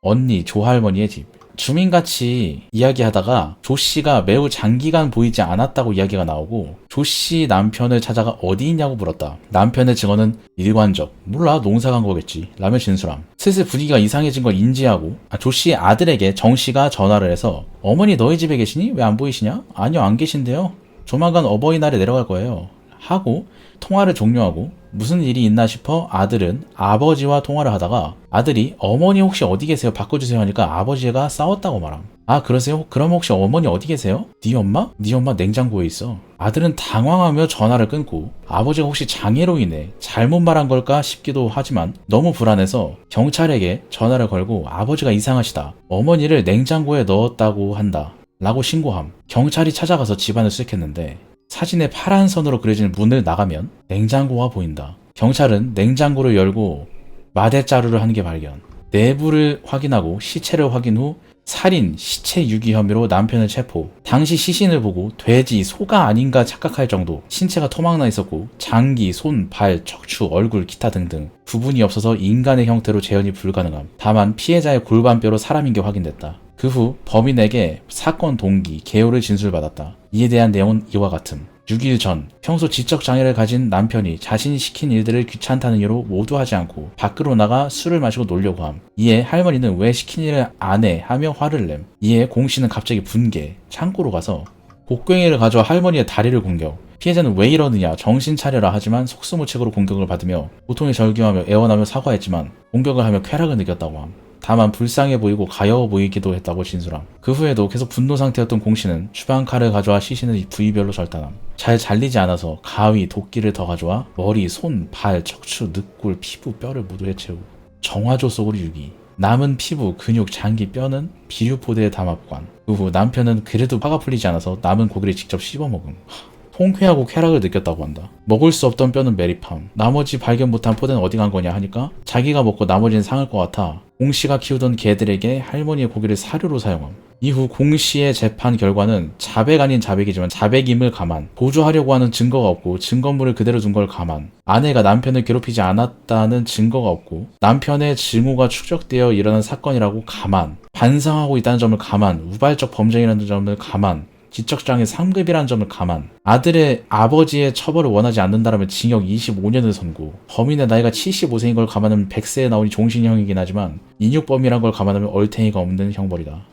언니 조할머니의 집. 주민같이 이야기하다가 조씨가 매우 장기간 보이지 않았다고 이야기가 나오고 조씨 남편을 찾아가 어디 있냐고 물었다. 남편의 증언은 일관적. 몰라 농사 간 거겠지 라며 진술함. 슬슬 분위기가 이상해진 걸 인지하고 조씨의 아들에게 정씨가 전화를 해서 어머니 너희 집에 계시니? 왜 안 보이시냐? 아니요 안 계신데요. 조만간 어버이날에 내려갈 거예요. 하고 통화를 종료하고 무슨 일이 있나 싶어 아들은 아버지와 통화를 하다가 아들이 어머니 혹시 어디 계세요? 바꿔주세요 하니까 아버지가 싸웠다고 말함. 아 그러세요? 그럼 혹시 어머니 어디 계세요? 네 엄마? 네 엄마 냉장고에 있어. 아들은 당황하며 전화를 끊고 아버지가 혹시 장애로 인해 잘못 말한 걸까 싶기도 하지만 너무 불안해서 경찰에게 전화를 걸고 아버지가 이상하시다. 어머니를 냉장고에 넣었다고 한다. 라고 신고함. 경찰이 찾아가서 집안을 수색했는데 사진에 파란 선으로 그려진 문을 나가면 냉장고가 보인다. 경찰은 냉장고를 열고 마대자루를 한 개 발견. 내부를 확인하고 시체를 확인 후 살인, 시체 유기 혐의로 남편을 체포. 당시 시신을 보고 돼지, 소가 아닌가 착각할 정도 신체가 토막나 있었고 장기, 손, 발, 척추, 얼굴, 기타 등등 부분이 없어서 인간의 형태로 재현이 불가능함. 다만 피해자의 골반뼈로 사람인 게 확인됐다. 그 후 범인에게 사건 동기, 개요를 진술받았다. 이에 대한 내용은 이와 같음. 6일 전 평소 지적장애를 가진 남편이 자신이 시킨 일들을 귀찮다는 이유로 모두 하지 않고 밖으로 나가 술을 마시고 놀려고 함. 이에 할머니는 왜 시킨 일을 안 해 하며 화를 냄. 이에 공씨는 갑자기 분개, 창고로 가서 곡괭이를 가져와 할머니의 다리를 공격. 피해자는 왜 이러느냐 정신 차려라 하지만 속수무책으로 공격을 받으며 고통에 절규하며 애원하며 사과했지만 공격을 하며 쾌락을 느꼈다고 함. 다만 불쌍해 보이고 가여워 보이기도 했다고 진술함. 그 후에도 계속 분노 상태였던 공씨는 주방칼을 가져와 시신을 부위별로 절단함. 잘 잘리지 않아서 가위, 도끼를 더 가져와 머리, 손, 발, 척추, 늑골, 피부, 뼈를 모두 해체후 정화조 속으로 유기. 남은 피부, 근육, 장기, 뼈는 비료포대에 담합관. 그 후 남편은 그래도 화가 풀리지 않아서 남은 고기를 직접 씹어먹음. 통쾌하고 쾌락을 느꼈다고 한다. 먹을 수 없던 뼈는 매립함. 나머지 발견 못한 포대는 어디 간 거냐 하니까 자기가 먹고 나머지는 상할 것 같아 공씨가 키우던 개들에게 할머니의 고기를 사료로 사용함. 이후 공씨의 재판 결과는 자백 아닌 자백이지만 자백임을 감안, 보조하려고 하는 증거가 없고 증거물을 그대로 둔 걸 감안, 아내가 남편을 괴롭히지 않았다는 증거가 없고 남편의 증오가 축적되어 일어난 사건이라고 감안, 반성하고 있다는 점을 감안, 우발적 범죄이라는 점을 감안, 지적장애 3급이라는 점을 감안, 아들의 아버지의 처벌을 원하지 않는다라면 징역 25년을 선고, 범인의 나이가 75세인 걸 감안하면 100세에 나오니 종신형이긴 하지만 인육범이란 걸 감안하면 얼탱이가 없는 형벌이다.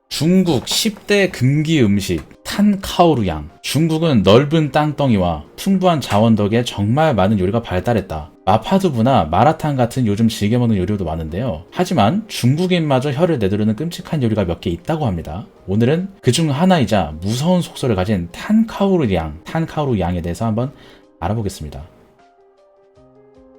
중국 10대 금기 음식 탄카오루양. 중국은 넓은 땅덩이와 풍부한 자원 덕에 정말 많은 요리가 발달했다. 마파두부나 마라탕 같은 요즘 즐겨 먹는 요리도 많은데요. 하지만 중국인마저 혀를 내두르는 끔찍한 요리가 몇 개 있다고 합니다. 오늘은 그중 하나이자 무서운 속설을 가진 탄카오루양에 대해서 한번 알아보겠습니다.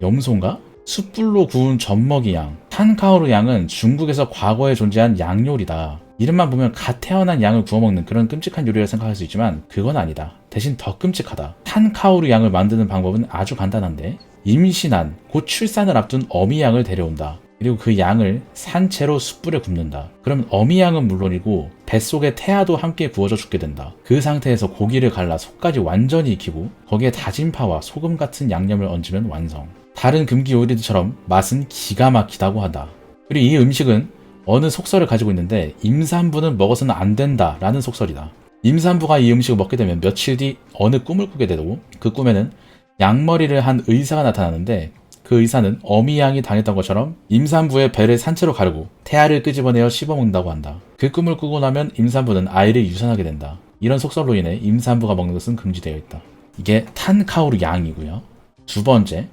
염소인가? 숯불로 구운 젖먹이 양. 탄카오루양은 중국에서 과거에 존재한 양요리다. 이름만 보면 갓 태어난 양을 구워먹는 그런 끔찍한 요리라 생각할 수 있지만 그건 아니다. 대신 더 끔찍하다. 탄카오루 양을 만드는 방법은 아주 간단한데 임신한, 곧 출산을 앞둔 어미 양을 데려온다. 그리고 그 양을 산채로 숯불에 굽는다. 그러면 어미 양은 물론이고 뱃속의 태아도 함께 구워져 죽게 된다. 그 상태에서 고기를 갈라 속까지 완전히 익히고 거기에 다진 파와 소금 같은 양념을 얹으면 완성. 다른 금기 요리들처럼 맛은 기가 막히다고 한다. 그리고 이 음식은 어느 속설을 가지고 있는데 임산부는 먹어서는 안 된다라는 속설이다. 임산부가 이 음식을 먹게 되면 며칠 뒤 어느 꿈을 꾸게 되고 그 꿈에는 양머리를 한 의사가 나타나는데 그 의사는 어미 양이 당했던 것처럼 임산부의 배를 산채로 가르고 태아를 끄집어내어 씹어먹는다고 한다. 그 꿈을 꾸고 나면 임산부는 아이를 유산하게 된다. 이런 속설로 인해 임산부가 먹는 것은 금지되어 있다. 이게 탄카오루 양이고요. 두 번째,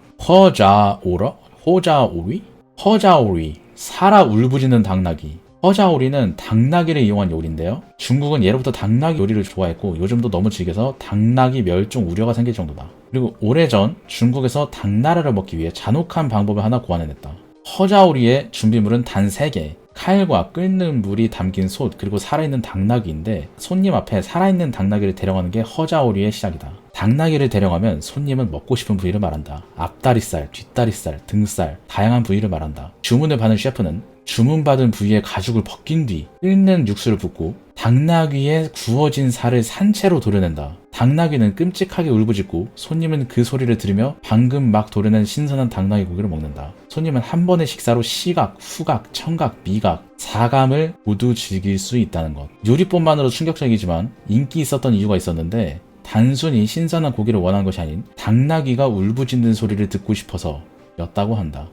허자오리, 살아 울부짖는 당나귀. 허자오리는 당나귀를 이용한 요리인데요. 중국은 예로부터 당나귀 요리를 좋아했고 요즘도 너무 즐겨서 당나귀 멸종 우려가 생길 정도다. 그리고 오래전 중국에서 당나라를 먹기 위해 잔혹한 방법을 하나 고안해냈다. 허자오리의 준비물은 단 3개. 칼과 끓는 물이 담긴 솥 그리고 살아있는 당나귀인데 손님 앞에 살아있는 당나귀를 데려가는 게 허자오리의 시작이다. 당나귀를 데려가면 손님은 먹고 싶은 부위를 말한다. 앞다리살, 뒷다리살, 등살 다양한 부위를 말한다. 주문을 받은 셰프는 주문받은 부위의 가죽을 벗긴 뒤 끓는 육수를 붓고 당나귀의 구워진 살을 산채로 도려낸다. 당나귀는 끔찍하게 울부짖고 손님은 그 소리를 들으며 방금 막 도려낸 신선한 당나귀 고기를 먹는다. 손님은 한 번의 식사로 시각, 후각, 청각, 미각, 사감을 모두 즐길 수 있다는 것. 요리법만으로 충격적이지만 인기 있었던 이유가 있었는데 단순히 신선한 고기를 원한 것이 아닌 당나귀가 울부짖는 소리를 듣고 싶어서 였다고 한다.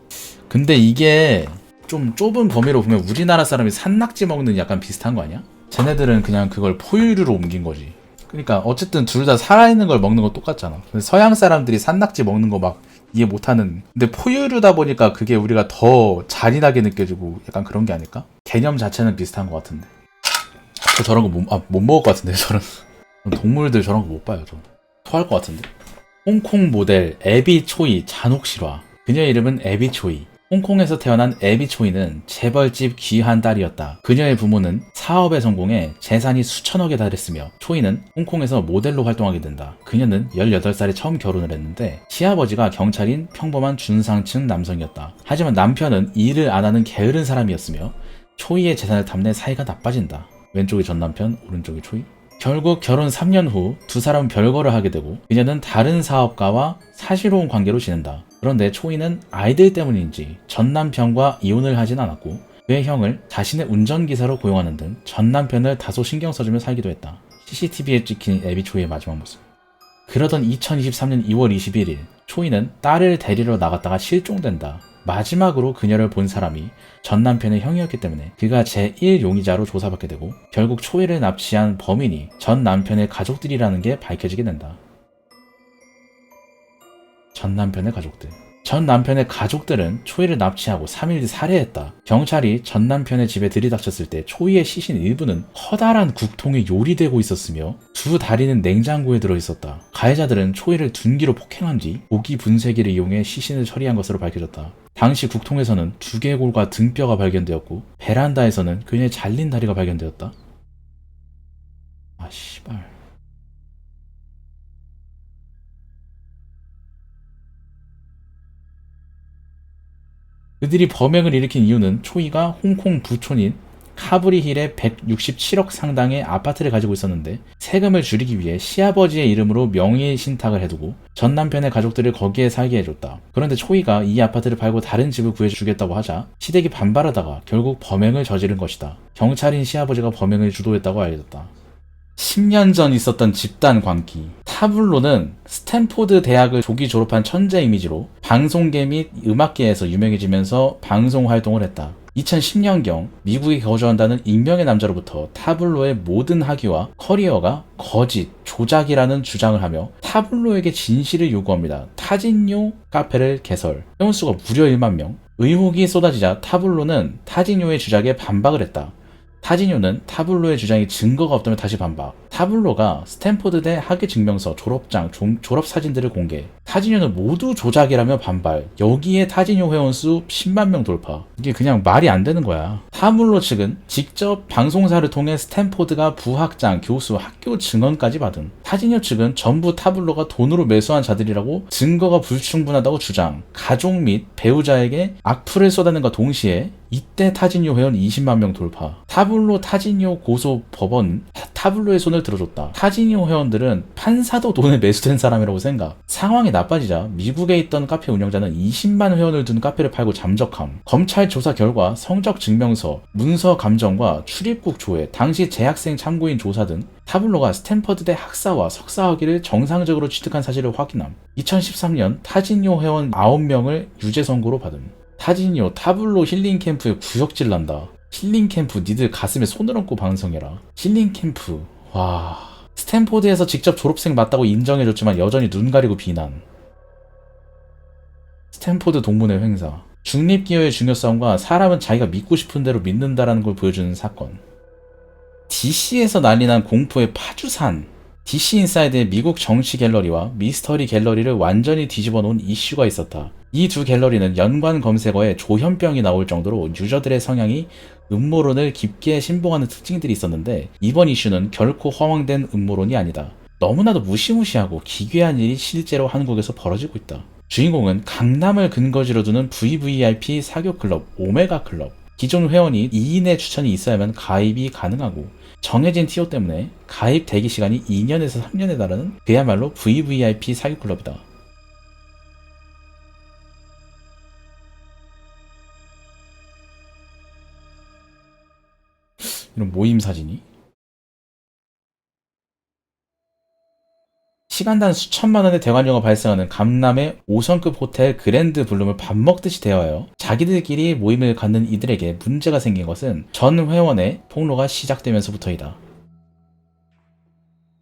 근데 이게 좀 좁은 범위로 보면 우리나라 사람이 산낙지 먹는 약간 비슷한 거 아니야? 쟤네들은 그냥 그걸 포유류로 옮긴 거지. 그러니까 어쨌든 둘 다 살아있는 걸 먹는 거 똑같잖아. 근데 서양 사람들이 산낙지 먹는 거 막 이해 못하는. 근데 포유류다 보니까 그게 우리가 더 잔인하게 느껴지고 약간 그런 게 아닐까? 개념 자체는 비슷한 것 같은데. 저 저런 거 못 먹을 것 같은데 저런. 동물들 저런 거 못 봐요. 저 토할 것 같은데. 홍콩 모델 에비 초이 잔혹 실화. 그녀의 이름은 에비 초이. 홍콩에서 태어난 에비 초이는 재벌집 귀한 딸이었다. 그녀의 부모는 사업에 성공해 재산이 수천억에 달했으며 초이는 홍콩에서 모델로 활동하게 된다. 그녀는 18살에 처음 결혼을 했는데 시아버지가 경찰인 평범한 중상층 남성이었다. 하지만 남편은 일을 안 하는 게으른 사람이었으며 초이의 재산을 탐내 사이가 나빠진다. 왼쪽이 전 남편, 오른쪽이 초이. 결국 결혼 3년 후 두 사람은 별거를 하게 되고 그녀는 다른 사업가와 사실혼 관계로 지낸다. 그런데 초이는 아이들 때문인지 전 남편과 이혼을 하진 않았고 그의 형을 자신의 운전기사로 고용하는 등 전 남편을 다소 신경 써주며 살기도 했다. CCTV에 찍힌 에비 초이의 마지막 모습. 그러던 2023년 2월 21일 초이는 딸을 데리러 나갔다가 실종된다. 마지막으로 그녀를 본 사람이 전 남편의 형이었기 때문에 그가 제1용의자로 조사받게 되고 결국 초이를 납치한 범인이 전 남편의 가족들이라는 게 밝혀지게 된다. 전 남편의 가족들. 전 남편의 가족들은 초이를 납치하고 3일 뒤 살해했다. 경찰이 전 남편의 집에 들이닥쳤을 때 초이의 시신 일부는 커다란 국통에 요리되고 있었으며 두 다리는 냉장고에 들어있었다. 가해자들은 초이를 둔기로 폭행한 뒤 고기 분쇄기를 이용해 시신을 처리한 것으로 밝혀졌다. 당시 국통에서는 두개골과 등뼈가 발견되었고 베란다에서는 그녀의 잘린 다리가 발견되었다. 아 씨발. 그들이 범행을 일으킨 이유는 초이가 홍콩 부촌인 카브리힐에 167억 상당의 아파트를 가지고 있었는데 세금을 줄이기 위해 시아버지의 이름으로 명의 신탁을 해두고 전 남편의 가족들을 거기에 살게 해줬다. 그런데 초이가 이 아파트를 팔고 다른 집을 구해주겠다고 하자 시댁이 반발하다가 결국 범행을 저지른 것이다. 경찰인 시아버지가 범행을 주도했다고 알려졌다. 10년 전 있었던 집단 광기. 타블로는 스탠포드 대학을 조기 졸업한 천재 이미지로 방송계 및 음악계에서 유명해지면서 방송 활동을 했다. 2010년경 미국에 거주한다는 익명의 남자로부터 타블로의 모든 학위와 커리어가 거짓, 조작이라는 주장을 하며 타블로에게 진실을 요구합니다. 타진요 카페를 개설. 회원수가 무려 1만 명. 의혹이 쏟아지자 타블로는 타진요의 주장에 반박을 했다. 타진요는 타블로의 주장이 증거가 없다며 다시 반박. 타블로가 스탠포드대 학위 증명서, 졸업장, 졸업 사진들을 공개. 타진요는 모두 조작이라며 반발. 여기에 타진요 회원수 10만 명 돌파. 이게 그냥 말이 안 되는 거야. 타블로 측은 직접 방송사를 통해 스탠포드가 부학장, 교수, 학교 증언까지 받은. 타진요 측은 전부 타블로가 돈으로 매수한 자들이라고 증거가 불충분하다고 주장. 가족 및 배우자에게 악플을 쏟아낸과 동시에 이때 타진요 회원 20만 명 돌파. 타블로 타진요 고소 법원 타블로의 손을 들어줬다. 타진요 회원들은 판사도 돈에 매수된 사람이라고 생각. 상황이 나빠지자 미국에 있던 카페 운영자는 20만 회원을 둔 카페를 팔고 잠적함. 검찰 조사 결과 성적 증명서, 문서 감정과 출입국 조회, 당시 재학생 참고인 조사 등 타블로가 스탠퍼드대 학사와 석사 학위를 정상적으로 취득한 사실을 확인함. 2013년 타진요 회원 9명을 유죄 선고로 받음. 타진요 타블로 힐링 캠프에 구역질 난다. 힐링 캠프 니들 가슴에 손을 얹고 방송해라. 힐링 캠프 와. 스탠포드에서 직접 졸업생 맞다고 인정해줬지만 여전히 눈 가리고 비난. 스탠포드 동문회 횡사. 중립기여의 중요성과 사람은 자기가 믿고 싶은 대로 믿는다라는 걸 보여주는 사건. DC에서 난리난 공포의 파주산. DC 인사이드의 미국 정치 갤러리와 미스터리 갤러리를 완전히 뒤집어 놓은 이슈가 있었다. 이 두 갤러리는 연관 검색어에 조현병이 나올 정도로 유저들의 성향이 음모론을 깊게 신봉하는 특징들이 있었는데, 이번 이슈는 결코 허황된 음모론이 아니다. 너무나도 무시무시하고 기괴한 일이 실제로 한국에서 벌어지고 있다. 주인공은 강남을 근거지로 두는 VVIP 사교클럽 오메가클럽. 기존 회원이 2인의 추천이 있어야만 가입이 가능하고, 정해진 티오 때문에 가입 대기 시간이 2년에서 3년에 달하는 그야말로 VVIP 사교클럽이다. 이런 모임 사진이? 시간당 수천만 원의 대관료가 발생하는 강남의 5성급 호텔 그랜드 블룸을 밥 먹듯이 대여하여 자기들끼리 모임을 갖는 이들에게 문제가 생긴 것은 전 회원의 폭로가 시작되면서부터이다.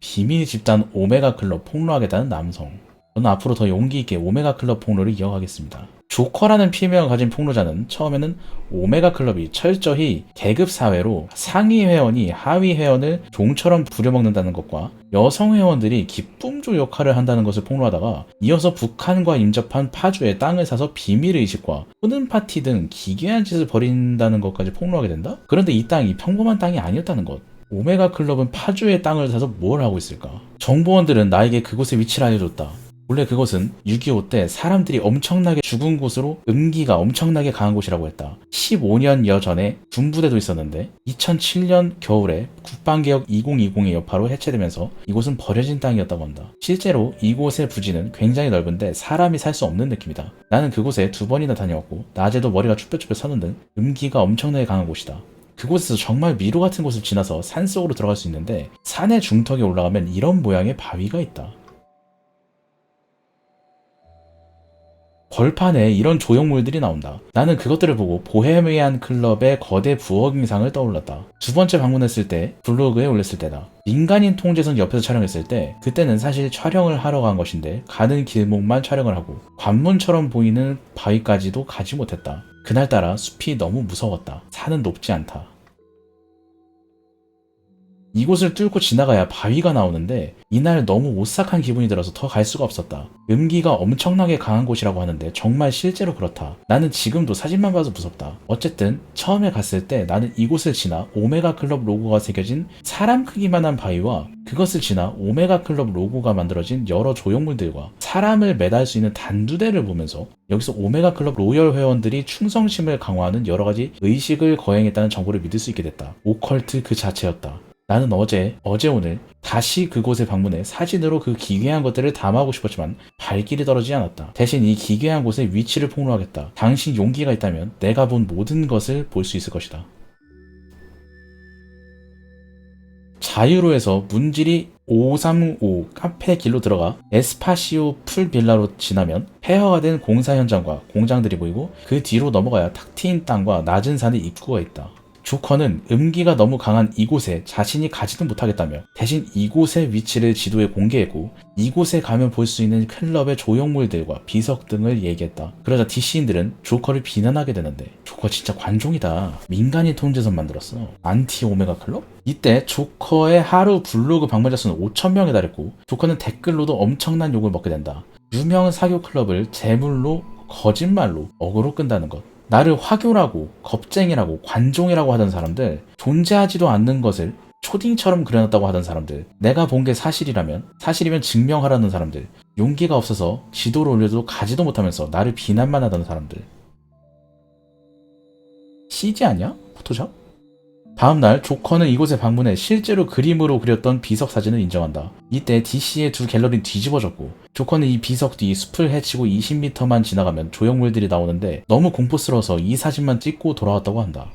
비밀 집단 오메가 클럽 폭로하겠다는 남성. 저는 앞으로 더 용기 있게 오메가 클럽 폭로를 이어가겠습니다. 조커라는 필명을 가진 폭로자는 처음에는 오메가 클럽이 철저히 계급 사회로 상위 회원이 하위 회원을 종처럼 부려먹는다는 것과 여성 회원들이 기쁨조 역할을 한다는 것을 폭로하다가, 이어서 북한과 인접한 파주에 땅을 사서 비밀 의식과 후는 파티 등 기괴한 짓을 벌인다는 것까지 폭로하게 된다? 그런데 이 땅이 평범한 땅이 아니었다는 것. 오메가 클럽은 파주의 땅을 사서 뭘 하고 있을까? 정보원들은 나에게 그곳의 위치를 알려줬다. 원래 그곳은 6.25 때 사람들이 엄청나게 죽은 곳으로 음기가 엄청나게 강한 곳이라고 했다. 15년여 전에 군부대도 있었는데 2007년 겨울에 국방개혁 2020의 여파로 해체되면서 이곳은 버려진 땅이었다고 한다. 실제로 이곳의 부지는 굉장히 넓은데 사람이 살 수 없는 느낌이다. 나는 그곳에 2번이나 다녀왔고 낮에도 머리가 쭈뼛쭈뼛 서는 등 음기가 엄청나게 강한 곳이다. 그곳에서 정말 미로 같은 곳을 지나서 산속으로 들어갈 수 있는데, 산의 중턱에 올라가면 이런 모양의 바위가 있다. 벌판에 이런 조형물들이 나온다. 나는 그것들을 보고 보헤미안 클럽의 거대 부엌인상을 떠올랐다. 두 번째 방문했을 때 블로그에 올렸을 때다. 민간인 통제선 옆에서 촬영했을 때, 그때는 사실 촬영을 하러 간 것인데 가는 길목만 촬영을 하고 관문처럼 보이는 바위까지도 가지 못했다. 그날따라 숲이 너무 무서웠다. 산은 높지 않다. 이곳을 뚫고 지나가야 바위가 나오는데 이날 너무 오싹한 기분이 들어서 더 갈 수가 없었다. 음기가 엄청나게 강한 곳이라고 하는데 정말 실제로 그렇다. 나는 지금도 사진만 봐도 무섭다. 어쨌든 처음에 갔을 때 나는 이곳을 지나 오메가 클럽 로고가 새겨진 사람 크기만한 바위와 그것을 지나 오메가 클럽 로고가 만들어진 여러 조형물들과 사람을 매달 수 있는 단두대를 보면서 여기서 오메가 클럽 로열 회원들이 충성심을 강화하는 여러 가지 의식을 거행했다는 정보를 믿을 수 있게 됐다. 오컬트 그 자체였다. 나는 어제 오늘 다시 그곳에 방문해 사진으로 그 기괴한 것들을 담아오고 싶었지만 발길이 떨어지지 않았다. 대신 이 기괴한 곳의 위치를 폭로하겠다. 당신 용기가 있다면 내가 본 모든 것을 볼 수 있을 것이다. 자유로에서 문지리 535 카페 길로 들어가 에스파시오 풀 빌라로 지나면 폐허가 된 공사 현장과 공장들이 보이고, 그 뒤로 넘어가야 탁 트인 땅과 낮은 산의 입구가 있다. 조커는 음기가 너무 강한 이곳에 자신이 가지도 못하겠다며 대신 이곳의 위치를 지도에 공개했고, 이곳에 가면 볼 수 있는 클럽의 조형물들과 비석 등을 얘기했다. 그러자 DC인들은 조커를 비난하게 되는데, 조커 진짜 관종이다. 민간인 통제선 만들었어. 안티 오메가 클럽? 이때 조커의 하루 블로그 방문자 수는 5,000명에 달했고, 조커는 댓글로도 엄청난 욕을 먹게 된다. 유명 사교 클럽을 재물로 거짓말로 어그로 끈다는 것. 나를 화교라고, 겁쟁이라고, 관종이라고 하던 사람들, 존재하지도 않는 것을 초딩처럼 그려놨다고 하던 사람들, 내가 본 게 사실이면 증명하라는 사람들, 용기가 없어서 지도를 올려도 가지도 못하면서 나를 비난만 하던 사람들. CG 아니야? 포토샵? 다음날 조커는 이곳에 방문해 실제로 그림으로 그렸던 비석 사진을 인정한다. 이때 DC의 두 갤러리는 뒤집어졌고, 조커는 이 비석 뒤 숲을 헤치고 20m만 지나가면 조형물들이 나오는데 너무 공포스러워서 이 사진만 찍고 돌아왔다고 한다.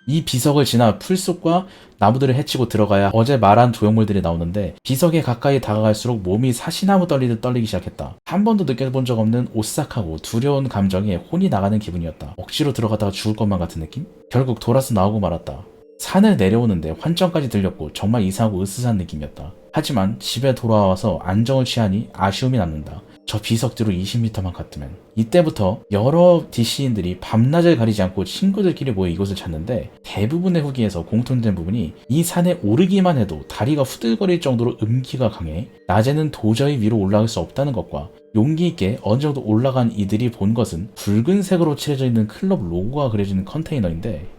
이 비석을 지나 풀숲과 나무들을 헤치고 들어가야 어제 말한 조형물들이 나오는데, 비석에 가까이 다가갈수록 몸이 사시나무 떨리듯 떨리기 시작했다. 한 번도 느껴본 적 없는 오싹하고 두려운 감정에 혼이 나가는 기분이었다. 억지로 들어가다가 죽을 것만 같은 느낌? 결국 돌아서 나오고 말았다. 산을 내려오는데 환청까지 들렸고 정말 이상하고 으스스한 느낌이었다. 하지만 집에 돌아와서 안정을 취하니 아쉬움이 남는다. 저 비석 뒤로 20m만 갔으면. 이때부터 여러 DC인들이 밤낮을 가리지 않고 친구들끼리 모여 이곳을 찾는데 대부분의 후기에서 공통된 부분이 이 산에 오르기만 해도 다리가 후들거릴 정도로 음기가 강해 낮에는 도저히 위로 올라갈 수 없다는 것과 용기 있게 어느 정도 올라간 이들이 본 것은 붉은색으로 칠해져 있는 클럽 로고가 그려진 컨테이너인데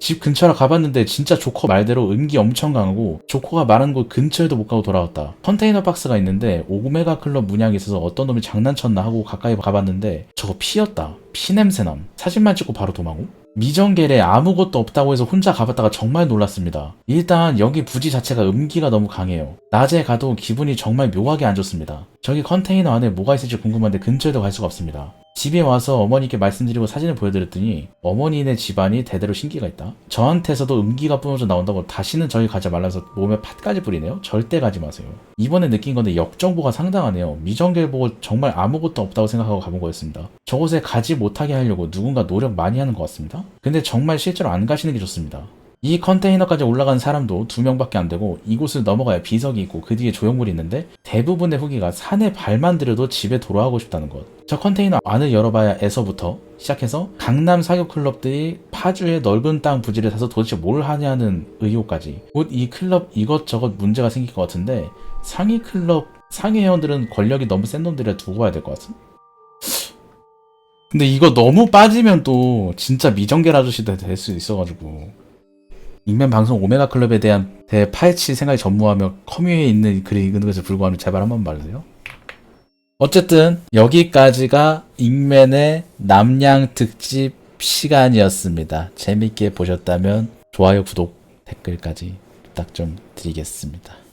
집 근처라 가봤는데 진짜 조커 말대로 음기 엄청 강하고 조커가 말한 곳 근처에도 못 가고 돌아왔다. 컨테이너 박스가 있는데 오메가 클럽 문양이 있어서 어떤 놈이 장난쳤나 하고 가까이 가봤는데 저거 피였다. 피 냄새남. 사진만 찍고 바로 도망오? 미정겔에 아무것도 없다고 해서 혼자 가봤다가 정말 놀랐습니다. 일단 여기 부지 자체가 음기가 너무 강해요. 낮에 가도 기분이 정말 묘하게 안 좋습니다. 저기 컨테이너 안에 뭐가 있을지 궁금한데 근처에도 갈 수가 없습니다. 집에 와서 어머니께 말씀드리고 사진을 보여드렸더니 어머니네 집안이 대대로 신기가 있다. 저한테서도 음기가 뿜어져 나온다고 다시는 저희 가지 말라서 몸에 팥까지 뿌리네요. 절대 가지 마세요. 이번에 느낀 건데 역정보가 상당하네요. 미정겔 보고 정말 아무것도 없다고 생각하고 가본 거였습니다. 저곳에 가지 못하게 하려고 누군가 노력 많이 하는 것 같습니다. 근데 정말 실제로 안 가시는 게 좋습니다. 이 컨테이너까지 올라간 사람도 2명밖에 안 되고 이곳을 넘어가야 비석이 있고 그 뒤에 조형물이 있는데 대부분의 후기가 산에 발만 들여도 집에 돌아가고 싶다는 것. 저 컨테이너 안을 열어봐야 에서부터 시작해서 강남 사교 클럽들이 파주의 넓은 땅 부지를 사서 도대체 뭘 하냐는 의혹까지 곧 이 클럽 이것저것 문제가 생길 것 같은데 상위 클럽 상위 회원들은 권력이 너무 센 놈들이라 두고 봐야 될 것 같아. 근데 이거 너무 빠지면 또 진짜 미정겔 아저씨도 될 수 있어가지고 익명 방송 오메가 클럽에 대한 파헤칠 생각이 전무하며 커뮤니티에 있는 글이 읽는 것에 불구하면 제발 한번 말해주세요. 어쨌든 여기까지가 익맨의 남양 특집 시간이었습니다. 재밌게 보셨다면 좋아요, 구독, 댓글까지 부탁 좀 드리겠습니다.